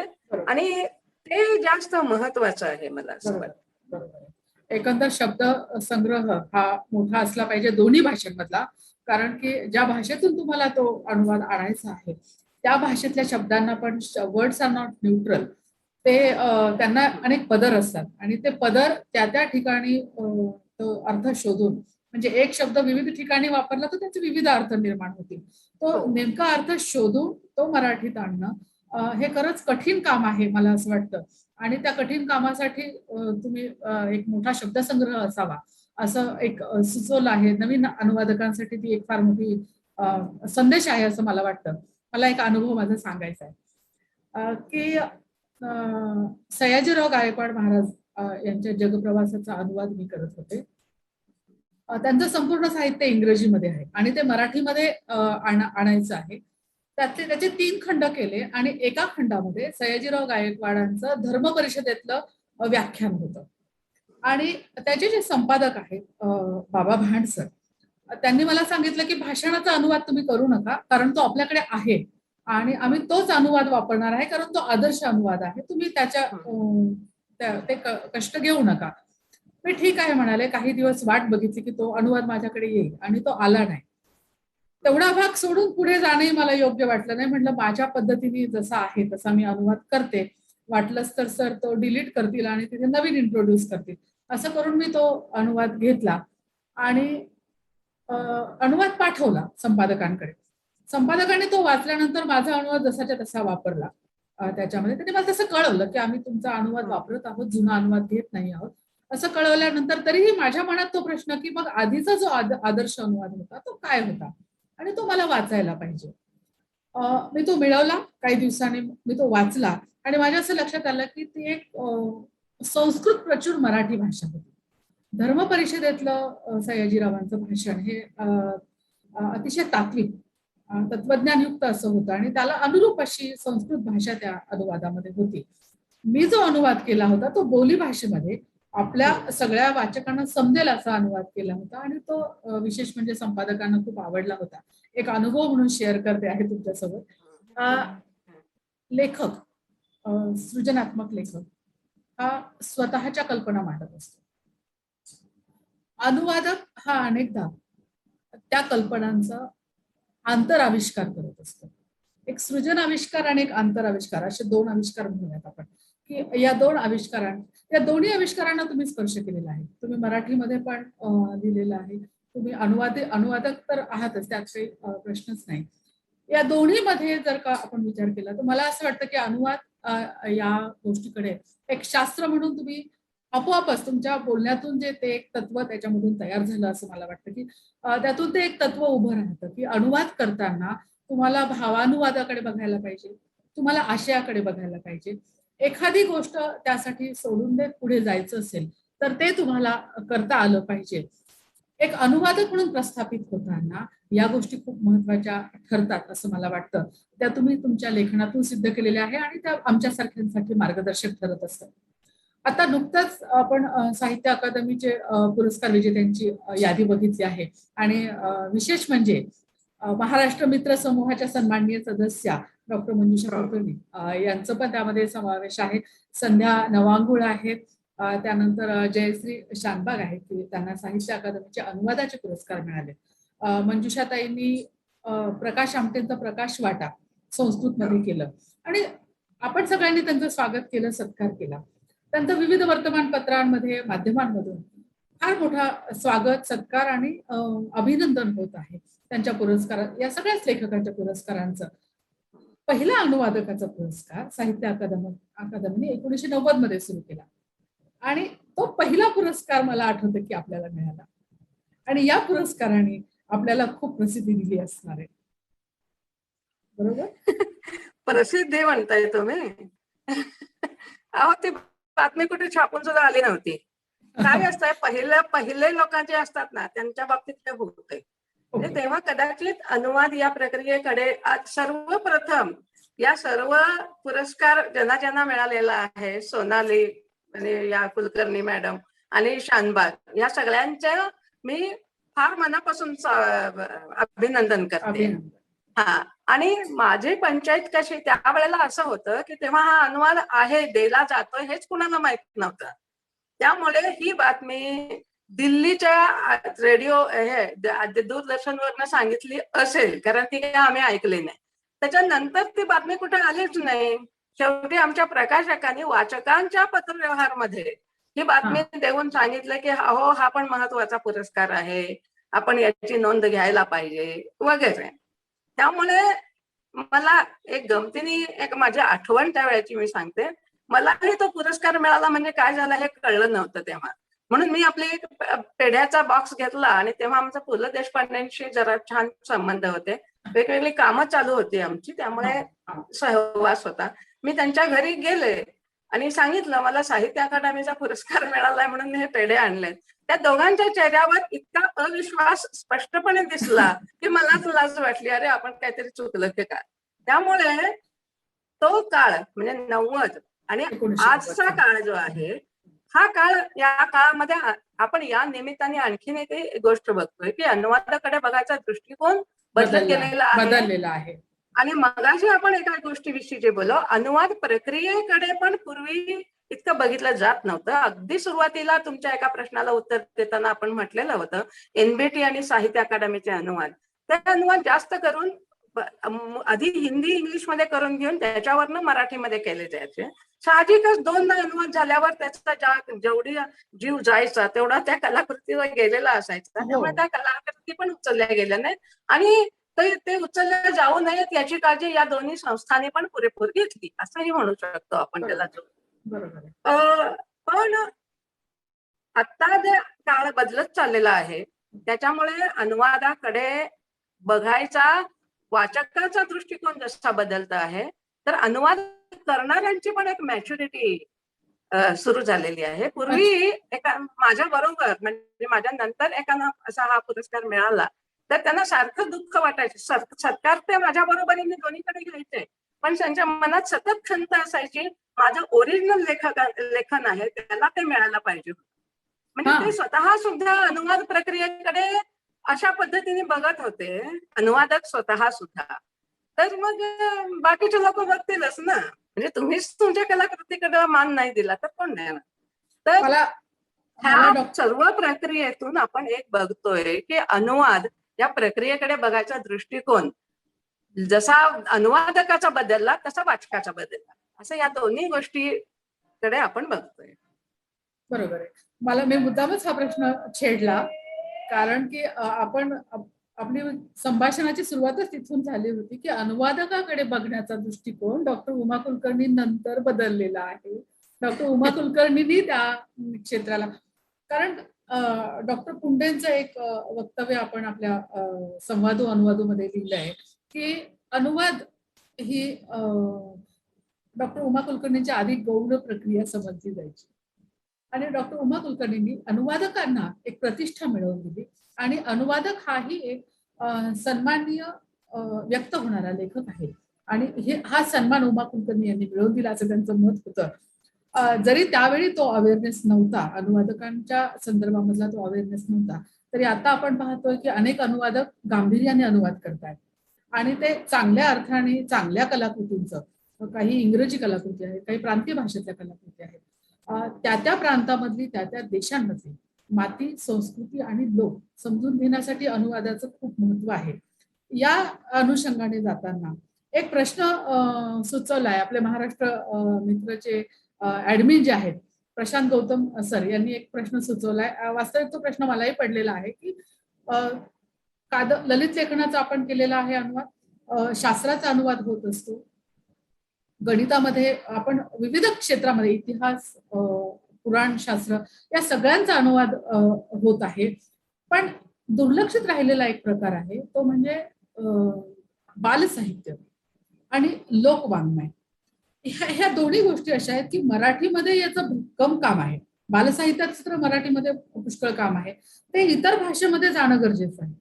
आणि ते जास्त महत्वाचं आहे मला असं वाटतं. एकंदर शब्द संग्रह हा मोठा असला पाहिजे दोन्ही भाषांमधला, कारण की ज्या भाषेतून तुम्हाला तो अनुवाद आणायचा आहे त्या भाषेतल्या शब्दांना पण वर्ड्स आर नॉट न्यूट्रल. ते त्यांना अनेक पदर असतात आणि ते पदर त्या ठिकाणी तो अर्थ शोधून, म्हणजे एक शब्द विविध ठिकाणी वापरला तर त्याचे विविध अर्थ निर्माण होतील. तो नेमका अर्थ शोधून तो मराठीत आणणं हे खरंच कठीण काम आहे मला असं वाटतं. आणि त्या कठीण कामासाठी तुम्ही एक मोठा शब्दसंग्रह असावा असं एक सुचवलं आहे. नवीन अनुवादकांसाठी ती एक फार मोठी संदेश आहे असं मला वाटतं. मला एक अनुभव माझा सांगायचा आहे की सयाजीराव गायकवाड महाराज यांच्या जगप्रवासाचा अनुवाद मी करत होते. त्यांचं संपूर्ण साहित्य इंग्रजीमध्ये आहे आणि ते मराठीमध्ये आणायचं आहे. त्याचे 3 खंड केले आणि एका खंडामध्ये सयाजीराव गायकवाडांचं धर्म परिषदेतलं व्याख्यान होतं. आणि त्याचे जे संपादक आहेत बाबा भांड सर, त्यांनी मला सांगितलं की भाषणाचा अनुवाद तुम्ही करू नका, कारण तो आपल्याकडे आहे आणि आम्ही तोच अनुवाद वापरणार आहे, कारण तो आदर्श अनुवाद आहे. तुम्ही ते कष्ट घेऊ नका. मी ठीक आहे म्हणाले. काही दिवस वाट बघितली की तो अनुवाद माझ्याकडे येईल आणि तो आला नाही. तेवढा भाग सोडून पुढे जाणंही मला योग्य वाटलं नाही. म्हटलं माझ्या पद्धतीने जसा आहे तसा मी अनुवाद करते. वाटलंच तर सर तो डिलीट करतील आणि तिथे नवीन इंट्रोड्यूस करतील. असं करून मी तो अनुवाद घेतला आणि अनुवाद पाठवला संपादकांकडे. संपादकांनी तो वाचल्यानंतर माझा अनुवाद जसाच्या तसा वापरला त्याच्यामध्ये. त्यांनी मला तसं कळवलं की आम्ही तुमचा अनुवाद वापरत आहोत, जुना अनुवाद घेत नाही आहोत. असं कळवल्यानंतर तरीही माझ्या मनात तो प्रश्न की मग आधीचा जो आदर्श अनुवाद होता तो काय होता आणि तो मला वाचायला पाहिजे. मी तो मिळवला. काही दिवसांनी मी तो वाचला आणि माझ्या असं लक्षात आलं की ती एक संस्कृत प्रचूर मराठी भाषा होती. धर्म परिषदेतलं सयाजीरावांचं भाषण हे अतिशय तात्विक तत्वज्ञानयुक्त असं होतं आणि त्याला अनुरूप अशी संस्कृत भाषा त्या अनुवादामध्ये होती. मी जो अनुवाद केला होता तो बोली भाषेमध्ये आपल्या सगळ्या वाचकांना समजेल असा अनुवाद केला होता आणि तो विशेष म्हणजे संपादकांना खूप आवडला होता. एक अनुभव म्हणून शेअर करते आहे तुमच्यासोबत. लेखक, सृजनात्मक लेखक हा स्वतःच्या कल्पना मांडत असतो. अनुवादक हा अनेकदा त्या कल्पनांचा आंतराविष्कार करत असतो. एक सृजन आविष्कार आणि एक आंतराविष्कार असे 2 आविष्कार म्हणूयात आपण की या दोन्ही आविष्कारांना तुम्ही स्पर्श केलेला आहे. तुम्ही मराठीमध्ये पण लिहिलेलं आहे. तुम्ही अनुवादक तर आहातच, त्यात काही प्रश्नच नाही. या दोन्हीमध्ये जर का आपण विचार केला तर मला असं वाटतं की अनुवाद या गोष्टीकडे एक शास्त्र म्हणून तुम्ही आपोआपच तुमच्या बोलण्यातून जे ते एक तत्व त्याच्यामधून तयार झालं असं मला वाटतं की त्यातून ते एक तत्व उभं राहतं की अनुवाद करताना तुम्हाला भावानुवादाकडे बघायला पाहिजे, तुम्हाला आशयाकडे बघायला पाहिजे. एखादी गोष्ट त्यासाठी सोडून देत पुढे जायचं असेल तर ते तुम्हाला करता आलं पाहिजे. एक अनुवादक म्हणून प्रस्थापित होताना या गोष्टी खूप महत्वाच्या ठरतात असं मला वाटतं. त्या तुम्ही तुमच्या लेखनातून सिद्ध केलेल्या आहे आणि त्या आमच्यासारख्यांसाठी मार्गदर्शक ठरत असतात. आता नुकताच आपण साहित्य अकादमीचे पुरस्कार विजेत्यांची यादी बघितली आहे आणि विशेष म्हणजे महाराष्ट्र मित्र समूहाच्या सन्माननीय सदस्या डॉक्टर मंजुषा कुलकर्णी यांचं पण त्यामध्ये समावेश आहे. संध्या नवांगुळ आहेत, त्यानंतर जयश्री शानबाग आहेत की त्यांना साहित्य अकादमीचे अनुवादाचे पुरस्कार मिळाले. मंजुषाताईंनी प्रकाश आमटेंचा प्रकाश वाटा संस्कृतमध्ये केलं आणि आपण सगळ्यांनी त्यांचं स्वागत केलं, सत्कार केला. त्यांचं विविध वर्तमानपत्रांमध्ये माध्यमांमधून फार मोठा स्वागत, सत्कार आणि अभिनंदन होत आहे. त्यांच्या पुरस्कारात या सगळ्याच लेखकांच्या पुरस्कारांचं पहिला अनुवादकाचा पुरस्कार साहित्य अकादमीने 1990 मध्ये सुरू केला आणि तो पहिला पुरस्कार मला आठवतं की आपल्याला मिळाला आणि या पुरस्काराने आपल्याला खूप प्रसिद्धी दिली असणार आहे. बरोबर? प्रसिद्धी म्हणताय तुम्ही? अहो ती बातमी कुठे छापून सुद्धा आली नव्हती. काय असतंय, पहिले लोक जे असतात ना त्यांच्या बाबतीत काय होतंय तेव्हा कदाचित अनुवाद या प्रक्रियेकडे सर्वप्रथम या सर्व पुरस्कार ज्यांना मिळालेला आहे, सोनाली आणि या कुलकर्णी मॅडम आणि शानबाग, या सगळ्यांच्या मी फार मनापासून अभिनंदन करते. हा, आणि माझी पंचायत कशी त्यावेळेला असं होतं की तेव्हा हा अनुवाद आहे, दिला जातोय हेच कुणाला माहित नव्हतं. त्यामुळे ही बातमी दिल्लीच्या रेडिओ दूरदर्शनवरनं सांगितली असेल, कारण ती आम्ही ऐकली नाही. त्याच्यानंतर ती बातमी कुठे आलीच नाही. शेवटी आमच्या प्रकाशकांनी वाचकांच्या पत्रव्यवहार मध्ये ही बातमी देऊन सांगितलं की हो हा पण महत्वाचा पुरस्कार आहे, आपण याची नोंद घ्यायला पाहिजे वगैरे. त्यामुळे मला एक गमतीने एक माझी आठवण त्यावेळेची मी सांगते. मलाही तो पुरस्कार मिळाला म्हणजे काय झालं हे कळलं नव्हतं तेव्हा. म्हणून मी आपले एक पेढ्याचा बॉक्स घेतला आणि तेव्हा आमचा पु ल देशपांडेंशी जरा छान संबंध होते, वेगवेगळी कामं चालू होती आमची, त्यामुळे सहवास होता. मी त्यांच्या घरी गेले आणि सांगितलं मला साहित्य अकादमीचा पुरस्कार मिळालाय म्हणून हे पेढे आणलेत. त्या दोघांच्या चेहऱ्यावर इतका अविश्वास स्पष्टपणे दिसला की मलाच लाज वाटली, अरे आपण काहीतरी चुकलं की काय. त्यामुळे तो काळ म्हणजे 90 आणि 1990. आजचा काळ जो आहे हा काळ, या काळामध्ये आपण या निमित्ताने आणखीन एक गोष्ट बघतोय की अनुवादाकडे बघायचा दृष्टिकोन बदलत गेलेला आहे. बदललेला आहे. आणि मगाशी आपण एका गोष्टीविषयी जे बोललो, अनुवाद प्रक्रियेकडे पण पूर्वी इतकं बघितलं जात नव्हतं. अगदी सुरुवातीला तुमच्या एका प्रश्नाला उत्तर देताना आपण म्हटलेलं होतं एनबीटी आणि साहित्य अकादमीचे अनुवाद, ते अनुवाद जास्त करून आधी हिंदी इंग्लिश मध्ये करून घेऊन त्याच्यावरनं मराठीमध्ये केले जायचे. साहजिकच 2दा अनुवाद झाल्यावर त्याचा जेवढी जीव जायचा तेवढा त्या कलाकृतीवर गेलेला असायचा, त्यामुळे त्या कलाकृती पण उचलल्या गेल्या नाहीत आणि ते उचलल्या जाऊ नयेत याची काळजी या दोन्ही संस्थांनी पण पुरेपूर घेतली असंही म्हणू शकतो आपण त्याला. बरोबर. पण आता जे काळ बदलत चाललेला आहे त्याच्यामुळे अनुवादाकडे बघायचा वाचकाचा दृष्टिकोन जसा बदलता आहे, तर अनुवाद करणाऱ्यांची पण एक मॅच्युरिटी सुरू झालेली आहे. पूर्वी एका माझ्या बरोबर म्हणजे माझ्या नंतर एकाला असा हा पुरस्कार मिळाला तर त्यांना सारखं दुःख वाटायचं. सत्कार ते माझ्या बरोबरीने दोन्हीकडे घ्यायचे, पण त्यांच्या मनात सतत खंत असायची माझं ओरिजिनल लेखन आहे त्याला ते मिळायला पाहिजे. म्हणजे ते स्वतः सुद्धा अनुवाद प्रक्रियेकडे अशा पद्धतीने बघत होते, अनुवादक स्वतः सुद्धा. तर मग बाकीचे लोक बघतीलच ना, म्हणजे तुम्हीच तुमच्या कलाकृतीकडे मान नाही दिला तर कोण देणार. तर ह्या सर्व प्रक्रियेतून आपण एक बघतोय की अनुवाद या प्रक्रियेकडे बघायचा दृष्टिकोन जसा अनुवादकाचा बदलला तसा वाचकाचा बदलला, असं या दोन्ही गोष्टीकडे आपण बघतोय. बरोबर आहे. मी मुद्दामच हा प्रश्न छेडला कारण की आपण आपली संभाषणाची सुरुवातच तिथून झाली होती की अनुवादकाकडे बघण्याचा दृष्टिकोन डॉक्टर उमा कुलकर्णी नंतर बदललेला आहे. डॉक्टर उमा कुलकर्णींनी त्या क्षेत्राला, कारण डॉक्टर पुंडेंचं एक वक्तव्य आपण आपल्या संवादो अनुवादोमध्ये लिहिलं आहे की अनुवाद ही डॉक्टर उमा कुलकर्णींच्या आधी गौण प्रक्रिया समजली जायची आणि डॉक्टर उमा कुलकर्णींनी अनुवादकांना एक प्रतिष्ठा मिळवून दिली आणि अनुवादक हाही एक सन्माननीय व्यक्त होणारा लेखक आहे आणि हा सन्मान उमा कुलकर्णी यांनी मिळवून दिला असं त्यांचं मत होतं. जरी त्यावेळी तो अवेअरनेस नव्हता, अनुवादकांच्या संदर्भामधला तो अवेअरनेस नव्हता, तरी आता आपण पाहतोय की अनेक अनुवादक गांभीर्याने अनुवाद करतायत आणि ते चांगल्या अर्थाने चांगल्या कलाकृतींचं, काही इंग्रजी कलाकृती आहेत, काही प्रांतीय भाषेतल्या कलाकृती आहेत, त्या प्रांतामधली त्या देशांमधली माती, संस्कृती आणि लोक समजून घेण्यासाठी अनुवादाचं खूप महत्व आहे. या अनुषंगाने जाताना एक प्रश्न सुचवलाय आपले महाराष्ट्र मित्रचे ऍडमिन जे आहेत प्रशांत गौतम सर यांनी एक प्रश्न सुचवलाय. वास्तविक तो प्रश्न मलाही पडलेला आहे की ललित लेखनाचा आपण केलेला आहे अनुवाद, शास्त्राचा अनुवाद होत असतो, गणितामध्ये आपण विविध क्षेत्रामध्ये इतिहास, पुराण शास्त्र या सगळ्यांचा अनुवाद होत आहे, पण दुर्लक्षित राहिलेला एक प्रकार आहे तो म्हणजे बालसाहित्य आणि लोकवाङ्मय. ह्या दोन्ही गोष्टी अशा आहेत की मराठीमध्ये याचं भक्कम काम आहे, बालसाहित्याचं तर मराठीमध्ये पुष्कळ काम आहे, ते इतर भाषेमध्ये जाणं गरजेचं आहे.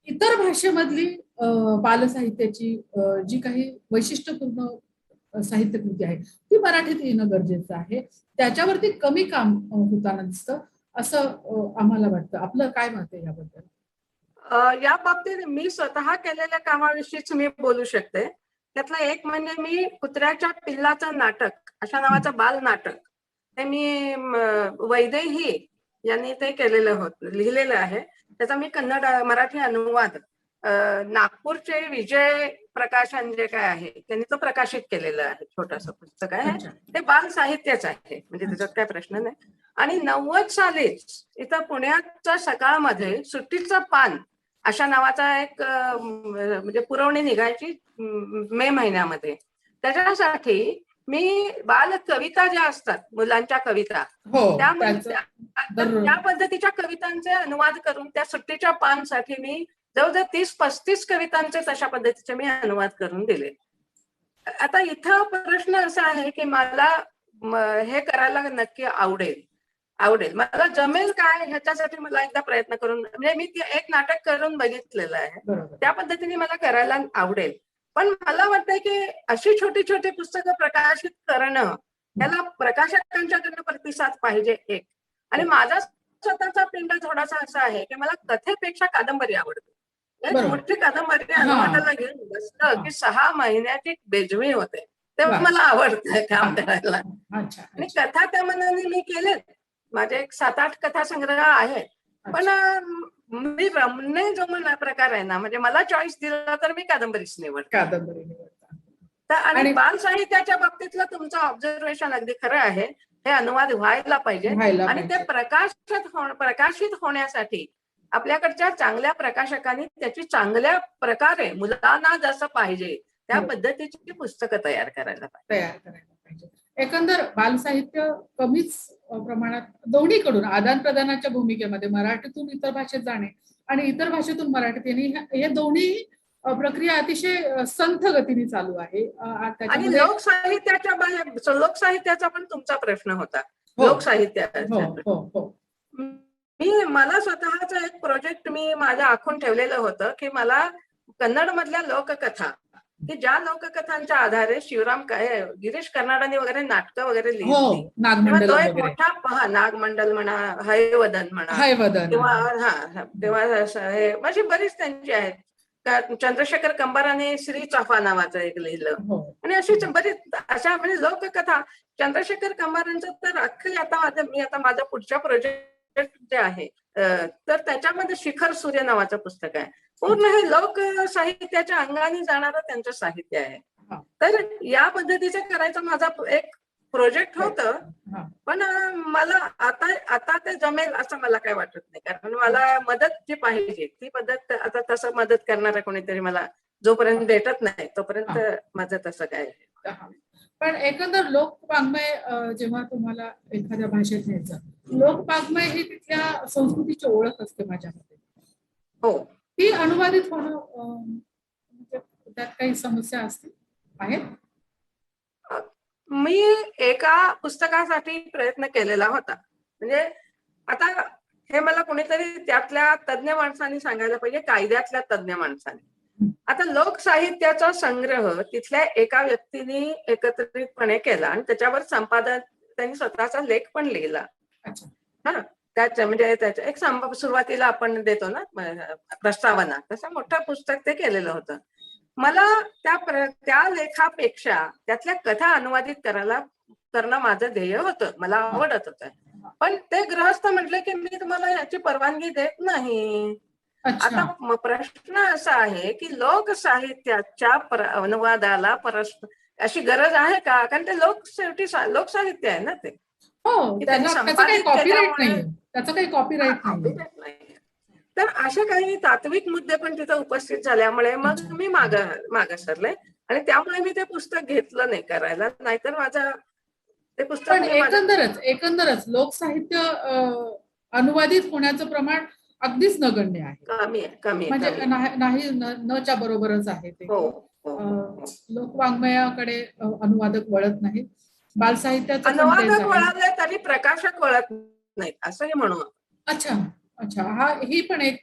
इतर भाषेमधली बालसाहित्याची जी काही वैशिष्ट्यपूर्ण साहित्यकृती आहे ती मराठीत येणं गरजेचं आहे. त्याच्यावरती कमी काम होताना दिसतं असं आम्हाला वाटतं. आपलं काय मत आहे याबद्दल? या बाबतीत मी स्वतः केलेल्या कामाविषयीच मी बोलू शकते. त्यातलं एक म्हणजे मी कुत्र्याच्या पिल्लाचं नाटक अशा नावाचं बाल नाटक ते मी वैदेही यांनी ते लिहिलेलं आहे. त्याचा मी कन्नड मराठी अनुवाद नागपूरचे विजय प्रकाशन जे काय आहे त्यांनी तो प्रकाशित केलेलं आहे. छोटंसं पुस्तक आहे, ते बाल साहित्यच आहे, म्हणजे त्याच्यात काय प्रश्न नाही. आणि 90 सालीच इथं पुण्याच्या सकाळमध्ये सुट्टीचं पान अशा नावाचा एक म्हणजे पुरवणी निघायची मे महिन्यामध्ये. त्याच्यासाठी मी बाल कविता ज्या असतात मुलांच्या कविता दररोज त्या पद्धतीच्या कवितांचे अनुवाद करून त्या सुट्टीच्या पानसाठी मी जवळजवळ 30-35 कवितांचे तशा पद्धतीचे मी अनुवाद करून दिले. आता इथं प्रश्न असा आहे की मला हे करायला नक्की आवडेल मला जमेल काय ह्याच्यासाठी मला एकदा प्रयत्न करून म्हणजे मी एक नाटक करून बघितलेलं आहे. बरोबर. त्या पद्धतीने मला करायला आवडेल. पण मला वाटतंय की अशी छोटी छोटी पुस्तकं प्रकाशित करणं त्याला प्रकाशकांच्याकडनं प्रतिसाद पाहिजे एक. आणि माझा स्वतःचा पिंड थोडासा असा आहे की मला कथेपेक्षा कादंबरी आवडते. एक बरोबर. मोठी कादंबरी हा. अनुवादाला घेऊन बसलं की 6 महिन्याची बेजवी होते. तेव्हा वा. मला आवडतं काम करायला. अच्छा आणि अच्छा. कथा त्या मनाने मी केलेत. माझे एक 7-8 कथा संग्रह आहेत. पण मी रमणे जो प्रकार आहे ना म्हणजे मला चॉईस दिला तर मी कादंबरीच निवडते. कादंबरी निवडता. तर आणि आणि बाल साहित्याच्या बाबतीतलं तुमचं ऑब्झर्वेशन अगदी खरं आहे. हे अनुवाद व्हायला पाहिजे व्हायला आणि ते पाहिजे. प्रकाशित होण्यासाठी आपल्याकडच्या चांगल्या प्रकाशकांनी त्याची चांगल्या प्रकारे मुलांना जसं पाहिजे त्या बरोबर. पद्धतीची पुस्तकं तयार करायला पाहिजे. तयार करायला पाहिजे. एकंदर बालसाहित्य कमीच प्रमाणात दोन्हीकडून आदान प्रदानाच्या भूमिकेमध्ये मराठीतून इतर भाषेत जाणे आणि इतर भाषेतून मराठीत येणे हे दोन्ही प्रक्रिया अतिशय संथ गतीने चालू आहे. आणि त्याच्यामध्ये लोकसाहित्याच्या बाहेर लोकसाहित्याचा पण तुमचा प्रश्न होता. हो. लोकसाहित्याचा हो हो मला स्वतःचा एक प्रोजेक्ट मी माझं आखून ठेवलेलं होतं की मला कन्नड मधल्या लोककथा की ज्या लोककथांच्या आधारे शिवराम गिरीश कर्नाडांनी वगैरे नाटकं वगैरे लिहिली. हो तेव्हा नागमंडल तो एक वगैरे मोठा नागमंडल म्हणा हयवदन म्हणा हायवदन किंवा तेव्हा हे म्हणजे बरीच त्यांची आहेत. चंद्रशेखर कंबाराने श्री चाफा नावाचं एक लिहिलं. हो आणि अशी बरीच अशा म्हणजे लोककथा चंद्रशेखर कंबारांचं तर अख्खी आता माझं पुढच्या प्रोजेक्ट जे आहे तर त्याच्यामध्ये शिखर सूर्य नावाचं पुस्तक आहे. पूर्ण हे लोक साहित्याच्या अंगाने जाणारं त्यांचं साहित्य आहे. तर या पद्धतीचं करायचं माझा एक प्रोजेक्ट होतं. हा. पण मला आता ते जमेल असं मला काही वाटत नाही. कारण मला मदत जी पाहिजे ती पद्धत आता तसं मदत करणारा कोणीतरी मला जोपर्यंत भेटत नाही तोपर्यंत माझं तसं काय. पण एकंदर लोकवाङ्मय जेव्हा तुम्हाला एखाद्या भाषेत न्यायचं लोकवाङ्मय ही तिथल्या संस्कृतीची ओळख असते माझ्या मते. हो ती अनुवादित होणं म्हणजे त्यात काही समस्या असतील आहेत. मी एका पुस्तकासाठी प्रयत्न केलेला होता. म्हणजे आता हे मला कोणीतरी त्यातल्या तज्ञ माणसांनी सांगायला पाहिजे कायद्यातल्या तज्ञ माणसांनी. आता लोकसाहित्याचा संग्रह तिथल्या एका व्यक्तीने एकत्रितपणे केला आणि त्याच्यावर संपादन त्यांनी स्वतःचा लेख पण लिहिला. हा त्याच्या म्हणजे त्याच्या एक सुरुवातीला आपण देतो ना प्रस्तावना तसं मोठं पुस्तक ते केलेलं होतं. मला त्या लेखापेक्षा त्यातल्या कथा अनुवादित करणं माझं ध्येय होतं. मला आवडत होतं. पण ते गृहस्थ म्हटले की मी तुम्हाला याची परवानगी देत नाही. आता प्रश्न असा आहे की लोकसाहित्याच्या अनुवादाला अशी गरज आहे का? कारण ते लोकसाहित्य आहे ना ते. हो त्याचं काही कॉपीराईट नाही. तर असे काही तात्विक मुद्दे पण तिथं उपस्थित झाल्यामुळे मग मी माग सरले आणि त्यामुळे मी ते पुस्तक घेतलं नाही करायला. नाहीतर माझं ते पुस्तक एकंदरच लोकसाहित्य अनुवादित होण्याचं प्रमाण अगदीच नगण्य आहे. कमी म्हणजे नाही नच्या बरोबरच आहे ते. लोकवाङ्मयाकडे अनुवादक वळत नाहीत. बालसाहित्याचं अनुवादक वळाले तरी प्रकाशक वळत नाहीत असंही म्हणू. अच्छा ही पण एक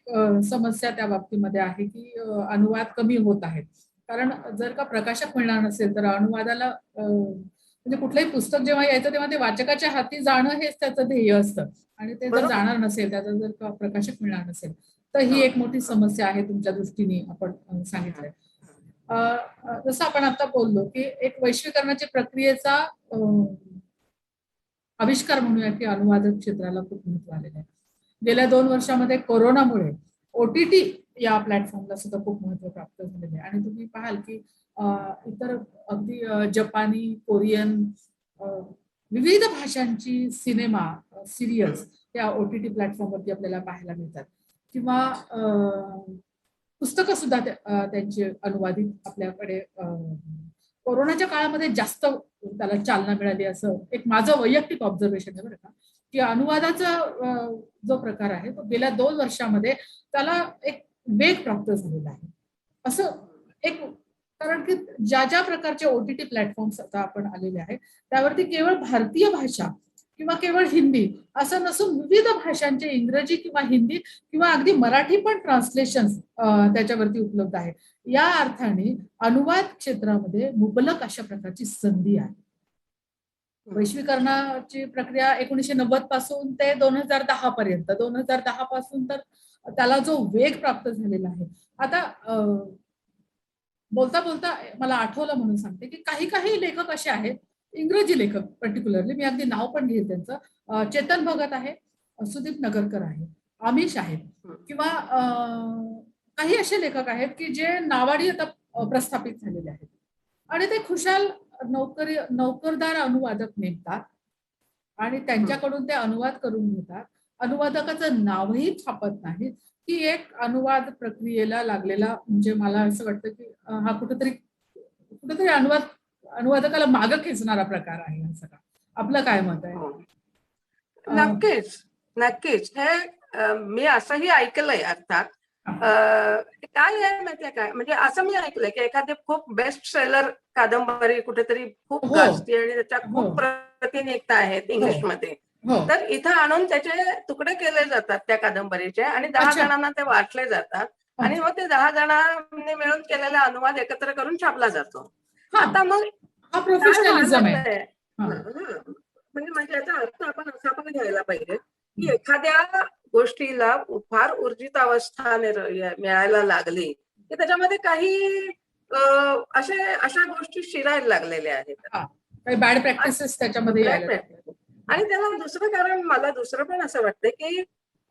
समस्या त्या बाबतीमध्ये आहे की अनुवाद कमी होत आहेत. कारण जर का प्रकाशक मिळणार नसेल तर अनुवादाला म्हणजे कुठलंही पुस्तक जेव्हा यायचं तेव्हा ते वाचकाच्या हाती जाणं हेच त्याचं ध्येय असतं. आणि ते जर जाणार नसेल त्याचा जर का प्रकाशक मिळणार नसेल तर ही एक मोठी समस्या आहे तुमच्या दृष्टीने आपण सांगितलंय. जसं आपण आता बोललो की एक वैश्वीकरणाच्या प्रक्रियेचा आविष्कार म्हणूया की अनुवादक क्षेत्राला खूप महत्व आलेलं आहे. गेल्या 2 वर्षामध्ये कोरोनामुळे OTT या प्लॅटफॉर्मला सुद्धा खूप महत्व प्राप्त झालेलं आहे. आणि तुम्ही पाहाल की इतर अगदी जपानी कोरियन विविध भाषांची सिनेमा सिरियल्स त्या OTT प्लॅटफॉर्मवरती आपल्याला पाहायला मिळतात. किंवा पुस्तकं सुद्धा त्यांची अनुवादित आपल्याकडे कोरोनाच्या काळामध्ये जास्त त्याला चालना मिळाली असं एक माझं वैयक्तिक ऑब्झर्वेशन आहे बरं का. की अनुवादाचा जो प्रकार आहे तो गेल्या 2 वर्षामध्ये त्याला एक वेग प्राप्त झालेला आहे. असं एक, कारण की ज्या प्रकारचे OTT प्लॅटफॉर्म्स आता आपण आलेले आहेत त्यावरती केवळ भारतीय भाषा किंवा केवळ हिंदी असं नसून विविध भाषांचे इंग्रजी किंवा हिंदी किंवा अगदी मराठी पण ट्रान्सलेशन त्याच्यावरती उपलब्ध आहे. या अर्थाने अनुवाद क्षेत्रामध्ये मुबलक अशा प्रकारची संधी आहे. वैश्वीकरणाची प्रक्रिया 1990 पासून ते 2010 पर्यंत, 2010 पासून तर त्याला जो वेग प्राप्त झालेला आहे. आता बोलता बोलता मला आठवलं म्हणून सांगते की काही लेखक असे आहेत, इंग्रजी लेखक पर्टिक्युलरली, मी अगदी नाव पण घेईल त्यांचं, चेतन भगत आहे, सुदीप नगरकर आहे, आमिष आहे, किंवा काही असे लेखक आहेत की जे नावाडी आता प्रस्थापित झालेले आहेत आणि ते खुशाल नोकरदार अनुवादक नेमतात आणि त्यांच्याकडून ते अनुवाद करून घेतात. अनुवादकाचं नावही छापत नाही. ही एक अनुवाद प्रक्रियेला लागलेला, म्हणजे मला असं वाटतं की हा कुठेतरी अनुवादकाला मागं खेचणारा प्रकार आहे. असं का? आपलं काय मत आहे? नक्कीच नक्कीच. हे मी असंही ऐकलंय. अर्थात काय आहे माहितीये काय, म्हणजे असं मी ऐकलंय की एखादी खूप बेस्ट सेलर कादंबरी कुठेतरी खूप गाजते आणि त्याच्या खूप प्रती निघत आहेत इंग्लिशमध्ये, तर इथं आणून त्याचे तुकडे केले जातात त्या कादंबरीचे आणि 10 जणांना ते वाटले जातात आणि मग ते 10 जणांनी मिळून केलेला अनुवाद एकत्र करून छापला जातो. आता मग हा प्रोफेशनलिझम आहे. म्हणजे याचा अर्थ आपण असा पण घ्यायला पाहिजे की एखाद्या गोष्टीला फार ऊर्जित अवस्था मिळायला लागली की त्याच्यामध्ये काही अशा गोष्टी शिरायला लागलेल्या आहेत, काही बॅड प्रॅक्टिसेस त्याच्यामध्ये यायला लागल्या. आणि त्याला दुसरं कारण, मला दुसरं पण असं वाटतं की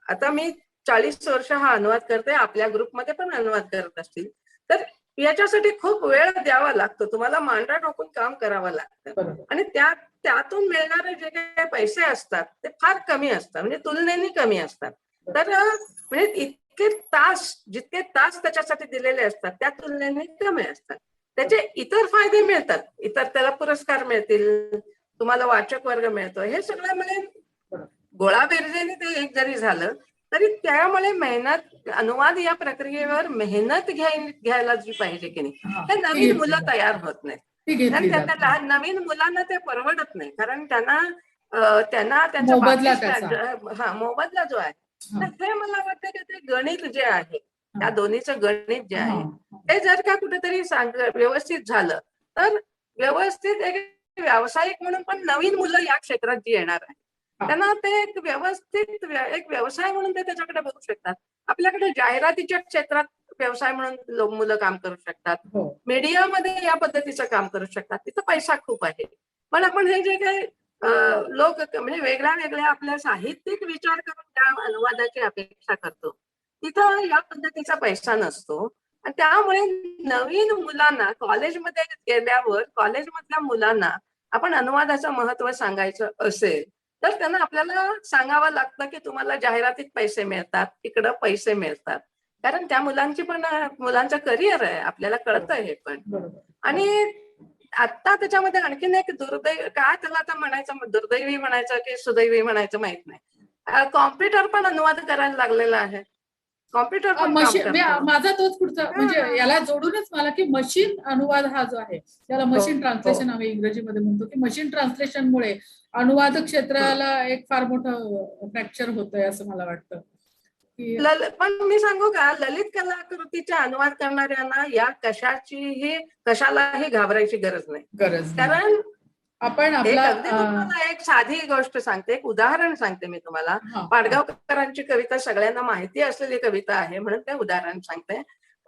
आता मी 40 वर्ष हा अनुवाद करते, आपल्या ग्रुपमध्ये पण अनुवाद करत असतील, तर याच्यासाठी खूप वेळ द्यावा लागतो, तुम्हाला मांडा टाकून काम करावं लागतं आणि त्यातून मिळणारे जे काही पैसे असतात ते फार कमी असतात, म्हणजे तुलनेने कमी असतात. तर म्हणजे जितके तास त्याच्यासाठी दिलेले असतात त्या तुलनेने कमी असतात. त्याचे इतर फायदे मिळतात, इतर त्याला पुरस्कार मिळतील, तुम्हाला वाचक वर्ग मिळतो, हे सगळं म्हणजे गोळाबेरजेने ते एक जरी झालं तरी त्यामुळे मेहनत, अनुवाद या प्रक्रियेवर मेहनत घ्यायला जी पाहिजे की नाही, ते नवीन मुलं तयार होत नाहीत. कारण त्यांना नवीन मुलांना ते परवडत नाही, कारण त्यांना त्यांच्या मोबदला जो आहे, तर हे मला वाटतं की ते गणित जे आहे, त्या दोन्हीचं गणित जे आहे ते जर का कुठेतरी व्यवस्थित झालं तर व्यवस्थित एक व्यावसायिक म्हणून पण नवीन मुलं या क्षेत्रात जी येणार आहे त्यांना ते एक व्यवस्थित एक व्यवसाय म्हणून ते त्याच्याकडे बघू शकतात. आपल्याकडे जाहिरातीच्या क्षेत्रात व्यवसाय म्हणून मुलं काम करू शकतात, मीडियामध्ये या पद्धतीचं काम करू शकतात, तिथं पैसा खूप आहे. पण आपण हे जे काही लोक म्हणजे वेगळ्या आपल्या साहित्यिक विचार करून त्या अनुवादाची अपेक्षा करतो, तिथं या पद्धतीचा पैसा नसतो. आणि त्यामुळे नवीन मुलांना कॉलेजमध्ये गेल्यावर कॉलेजमधल्या मुलांना आपण अनुवादाचं महत्व सांगायचं असेल तर त्यांना आपल्याला सांगावं लागतं की तुम्हाला जाहिरातीत पैसे मिळतात, तिकडं पैसे मिळतात, कारण त्या मुलांचं करिअर आहे, आपल्याला कळतं हे पण. आणि आता त्याच्यामध्ये आणखीन एक काय त्याला आता म्हणायचं, दुर्दैवी म्हणायचं की सुदैवी म्हणायचं माहित नाही, कॉम्प्युटर पण अनुवाद करायला लागलेला आहे. कॉम्प्युटर माझा तोच पुढचा, म्हणजे याला जोडूनच मला की मशीन अनुवाद हा जो आहे त्याला मशीन ट्रान्सलेशन आम्ही इंग्रजीमध्ये म्हणतो, की मशीन ट्रान्सलेशनमुळे अनुवाद क्षेत्राला एक फार मोठं फ्रॅक्चर होतंय असं मला वाटतं. पण मी सांगू का, ललित कलाकृतीचा अनुवाद करणाऱ्यांना या कशालाही घाबरायची गरज नाही. कारण आपण एक साधी गोष्ट सांगते, एक उदाहरण सांगते मी तुम्हाला. पाडगावकरांची कविता सगळ्यांना माहिती असलेली कविता आहे म्हणून ते उदाहरण सांगते.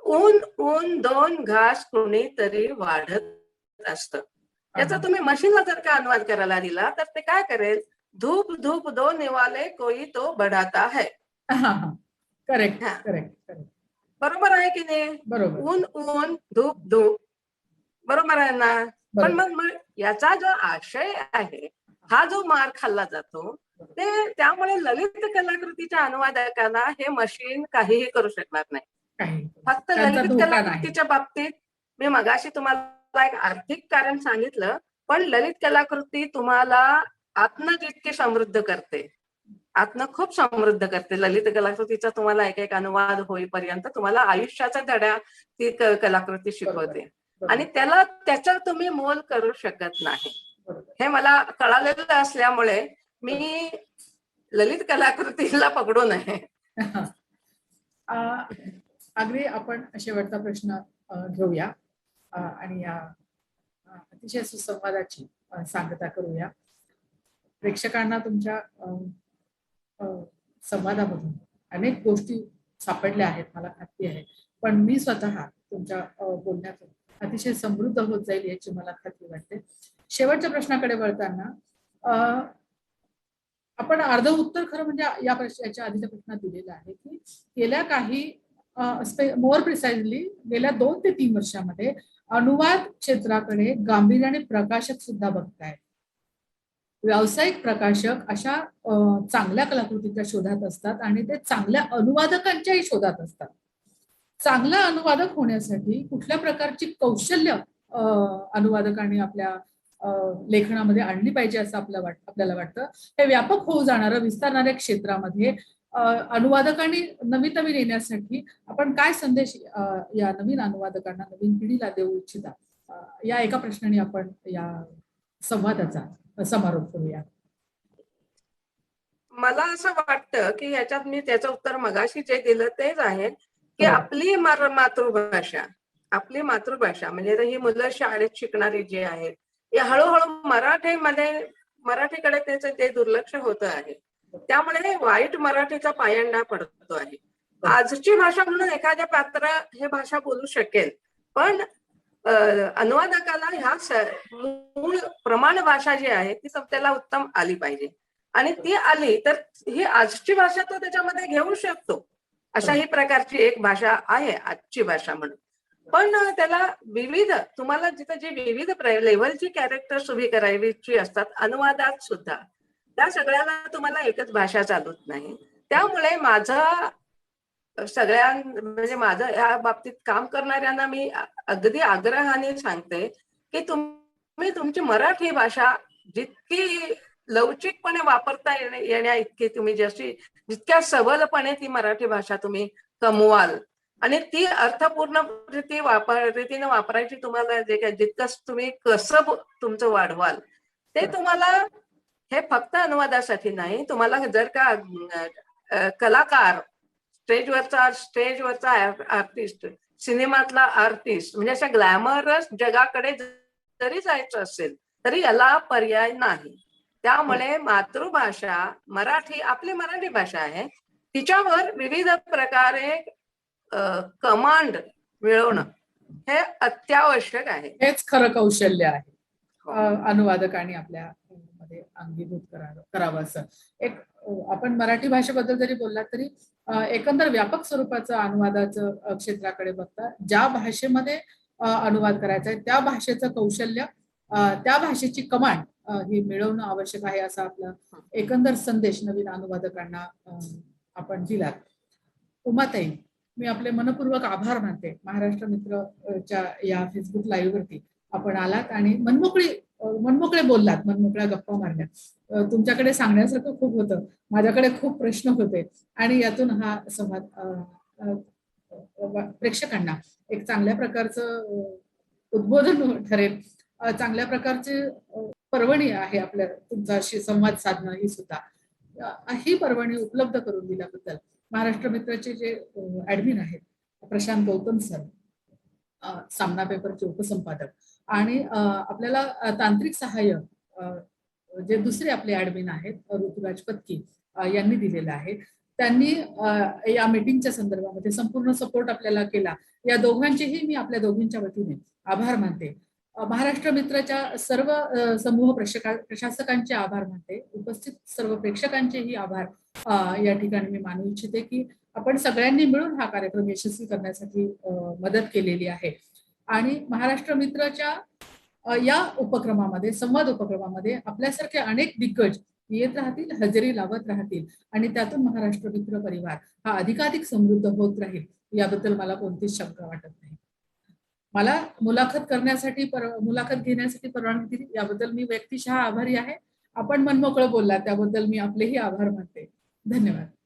ऊन ऊन 2 घास कुणीतरी वाढत असतं, याचा तुम्ही मशीनला जर का अनुवाद करायला दिला तर ते काय करेल, धूप धूप 2 निवाले कोई तो बढ़ाता है. करेक्ट. बरोबर आहे की नाही? बरोबर. ऊन ऊन धूप धूप, बरोबर आहे ना? पण मग याचा जो आशय आहे, हा जो मार खाल्ला जातो, ते त्यामुळे ललित कलाकृतीच्या अनुवादकांना हे मशीन काहीही करू शकणार नाही. फक्त ललित कलाकृतीच्या बाबतीत मी मगाशी तुम्हाला एक आर्थिक कारण सांगितलं, पण ललित कलाकृती तुम्हाला आत्म जितकी समृद्ध करते आतनं खूप समृद्ध करते. ललित कलाकृतीचा तुम्हाला एक एक अनुवाद होईपर्यंत तुम्हाला आयुष्याचा धडा ती कलाकृती शिकवते. आणि त्याचं तुम्ही मोल करू शकत नाही. हे मला कळालेलं असल्यामुळे मी ललित कलाकृतीला पकडू नये. अगदी आपण शेवटचा प्रश्न घेऊया आणि या अतिशय सुसंवादाची सांगता करूया. प्रेक्षकांना तुमच्या संवादामधून अनेक गोष्टी सापडल्या आहेत, मला खात्री आहे. पण मी स्वतः तुमच्या बोलण्यातून अतिशय समृद्ध होत जाईल याची मला खात्री वाटते. शेवटच्या प्रश्नाकडे वळताना आपण अर्ध उत्तर खरं म्हणजे याच्या आधीच्या प्रश्नात दिलेलं आहे की गेल्या काही मोर प्रिसाइजली गेल्या 2 ते 3 वर्षामध्ये अनुवाद क्षेत्राकडे गांभीर्याने प्रकाशक सुद्धा बघतायत. व्यावसायिक प्रकाशक अशा चांगल्या कलाकृतीच्या शोधात असतात आणि ते चांगल्या अनुवादकांच्याही शोधात असतात. चांगला अनुवादक होण्यासाठी कुठल्या प्रकारची कौशल्य अनुवादकांनी आपल्या लेखनामध्ये आणली पाहिजे असं आपल्याला वाटतं. हे व्यापक होऊ जाणारं विस्तारणाऱ्या क्षेत्रामध्ये अनुवादकांनी नवीन येण्यासाठी आपण काय संदेश या नवीन अनुवादकांना, नवीन पिढीला देऊ इच्छिता? या एका प्रश्नाने आपण या संवादाचा समारोप करूया. मला असं वाटतं की याच्यात मी त्याचं उत्तर मगाशी जे दिलं तेच आहे की आपली मातृभाषा म्हणजे ही मुलं शाळेत शिकणारी जी आहेत, हे हळूहळू मराठीकडे त्याचं ते दुर्लक्ष होत आहे. त्यामुळे वाईट मराठीचा पायंडा पडतो आहे. आजची भाषा म्हणून एखाद्या पात्र हे भाषा बोलू शकेल, पण अनुवादकाला ह्या मूळ प्रमाण भाषा जी आहे ती त्याला उत्तम आली पाहिजे. आणि ती आली तर ही आजची भाषा तो त्याच्यामध्ये घेऊ शकतो. अशा ही प्रकारची एक भाषा आहे आजची भाषा म्हणून. पण त्याला तुम्हाला जिथं जी विविध लेव्हलची कॅरेक्टर्स उभी करायची असतात अनुवादात सुद्धा, त्या सगळ्याला तुम्हाला एकच भाषा चालत नाही. त्यामुळे माझं या बाबतीत काम करणाऱ्यांना मी अगदी आग्रहाने सांगते की तुम्ही तुमची मराठी भाषा जितकी लवचिकपणे वापरता येण्या इतकी तुम्ही जितक्या सबलपणे ती मराठी भाषा तुम्ही कमवाल आणि ती अर्थपूर्ण रीतीने वापरायची तुम्हाला जितकं तुम्ही कसब तुमचं वाढवाल ते तुम्हाला हे फक्त अनुवादासाठी नाही, तुम्हाला जर का कलाकार स्टेजवरचा आर्टिस्ट, सिनेमातला आर्टिस्ट म्हणजे अशा ग्लॅमरस जगाकडे जरी जायचं असेल तरी याला पर्याय नाही. त्यामुळे मातृभाषा आपली मराठी भाषा आहे, तिच्यावर विविध प्रकारे कमांड मिळवणं हे अत्यावश्यक आहे. हेच खरं कौशल्य आहे अनुवादकांनी आपल्या मध्ये अंगीभूत करावं असं. एक आपण मराठी भाषेबद्दल जरी बोललात तरी एकंदर व्यापक स्वरूपाचं अनुवादाचं क्षेत्राकडे बघता ज्या भाषेमध्ये अनुवाद करायचा आहे त्या भाषेचं कौशल्य, त्या भाषेची कमांड ही मिळवणं आवश्यक आहे असा आपला एकंदर संदेश नवीन अनुवादकांना आपण दिलात. उमाताई, मी आपले मनपूर्वक आभार मानते. महाराष्ट्र मित्रच्या या फेसबुक लाईव्ह वरती आपण आलात आणि मनमोकळे बोललात, मनमोकळ्या गप्पा मारल्या. तुमच्याकडे सांगण्यासारखं खूप होतं, माझ्याकडे खूप प्रश्न होते आणि यातून हा संवाद प्रेक्षकांना एक चांगल्या प्रकारचं उद्बोधन ठरेल. चांगल्या प्रकारची पर्वणी आहे आपल्या तुमच्याशी संवाद साधणं. ही पर्वणी उपलब्ध करून दिल्याबद्दल महाराष्ट्र मित्राचे जे ऍडमिन आहेत प्रशांत गौतम सर, सामना पेपरचे उपसंपादक, आणि आपल्याला तांत्रिक सहाय्य जे दुसरे आपले ऍडमिन आहेत ऋतुराज पत्की यांनी दिलेलं आहे. त्यांनी या मीटिंगच्या संदर्भामध्ये संपूर्ण सपोर्ट आपल्याला केला. या दोघांचेही मी आपल्या दोघींच्या वतीने आभार मानते. महाराष्ट्र मित्राच्या सर्व समूह प्रशासकांचे आभार मानते. उपस्थित सर्व प्रेक्षकांचेही आभार या ठिकाणी मी मानू इच्छिते की आपण सगळ्यांनी मिळून हा कार्यक्रम यशस्वी करण्यासाठी मदत केलेली आहे. आणि महाराष्ट्र मित्राच्या या उपक्रमामध्ये, संवाद उपक्रमामध्ये आपल्यासारखे अनेक दिग्गज येत राहतील, हजेरी लावत राहतील आणि त्यातून महाराष्ट्र मित्र परिवार हा अधिकाधिक समृद्ध होत राहील याबद्दल मला कोणतीच शंका वाटत नाही. मला मुलाखत घेण्यासाठी परवानगी दिली याबद्दल मी व्यक्तिशः आभारी आहे. आपण मनमोकळं बोलला त्याबद्दल मी आपलेही आभार मानते. धन्यवाद.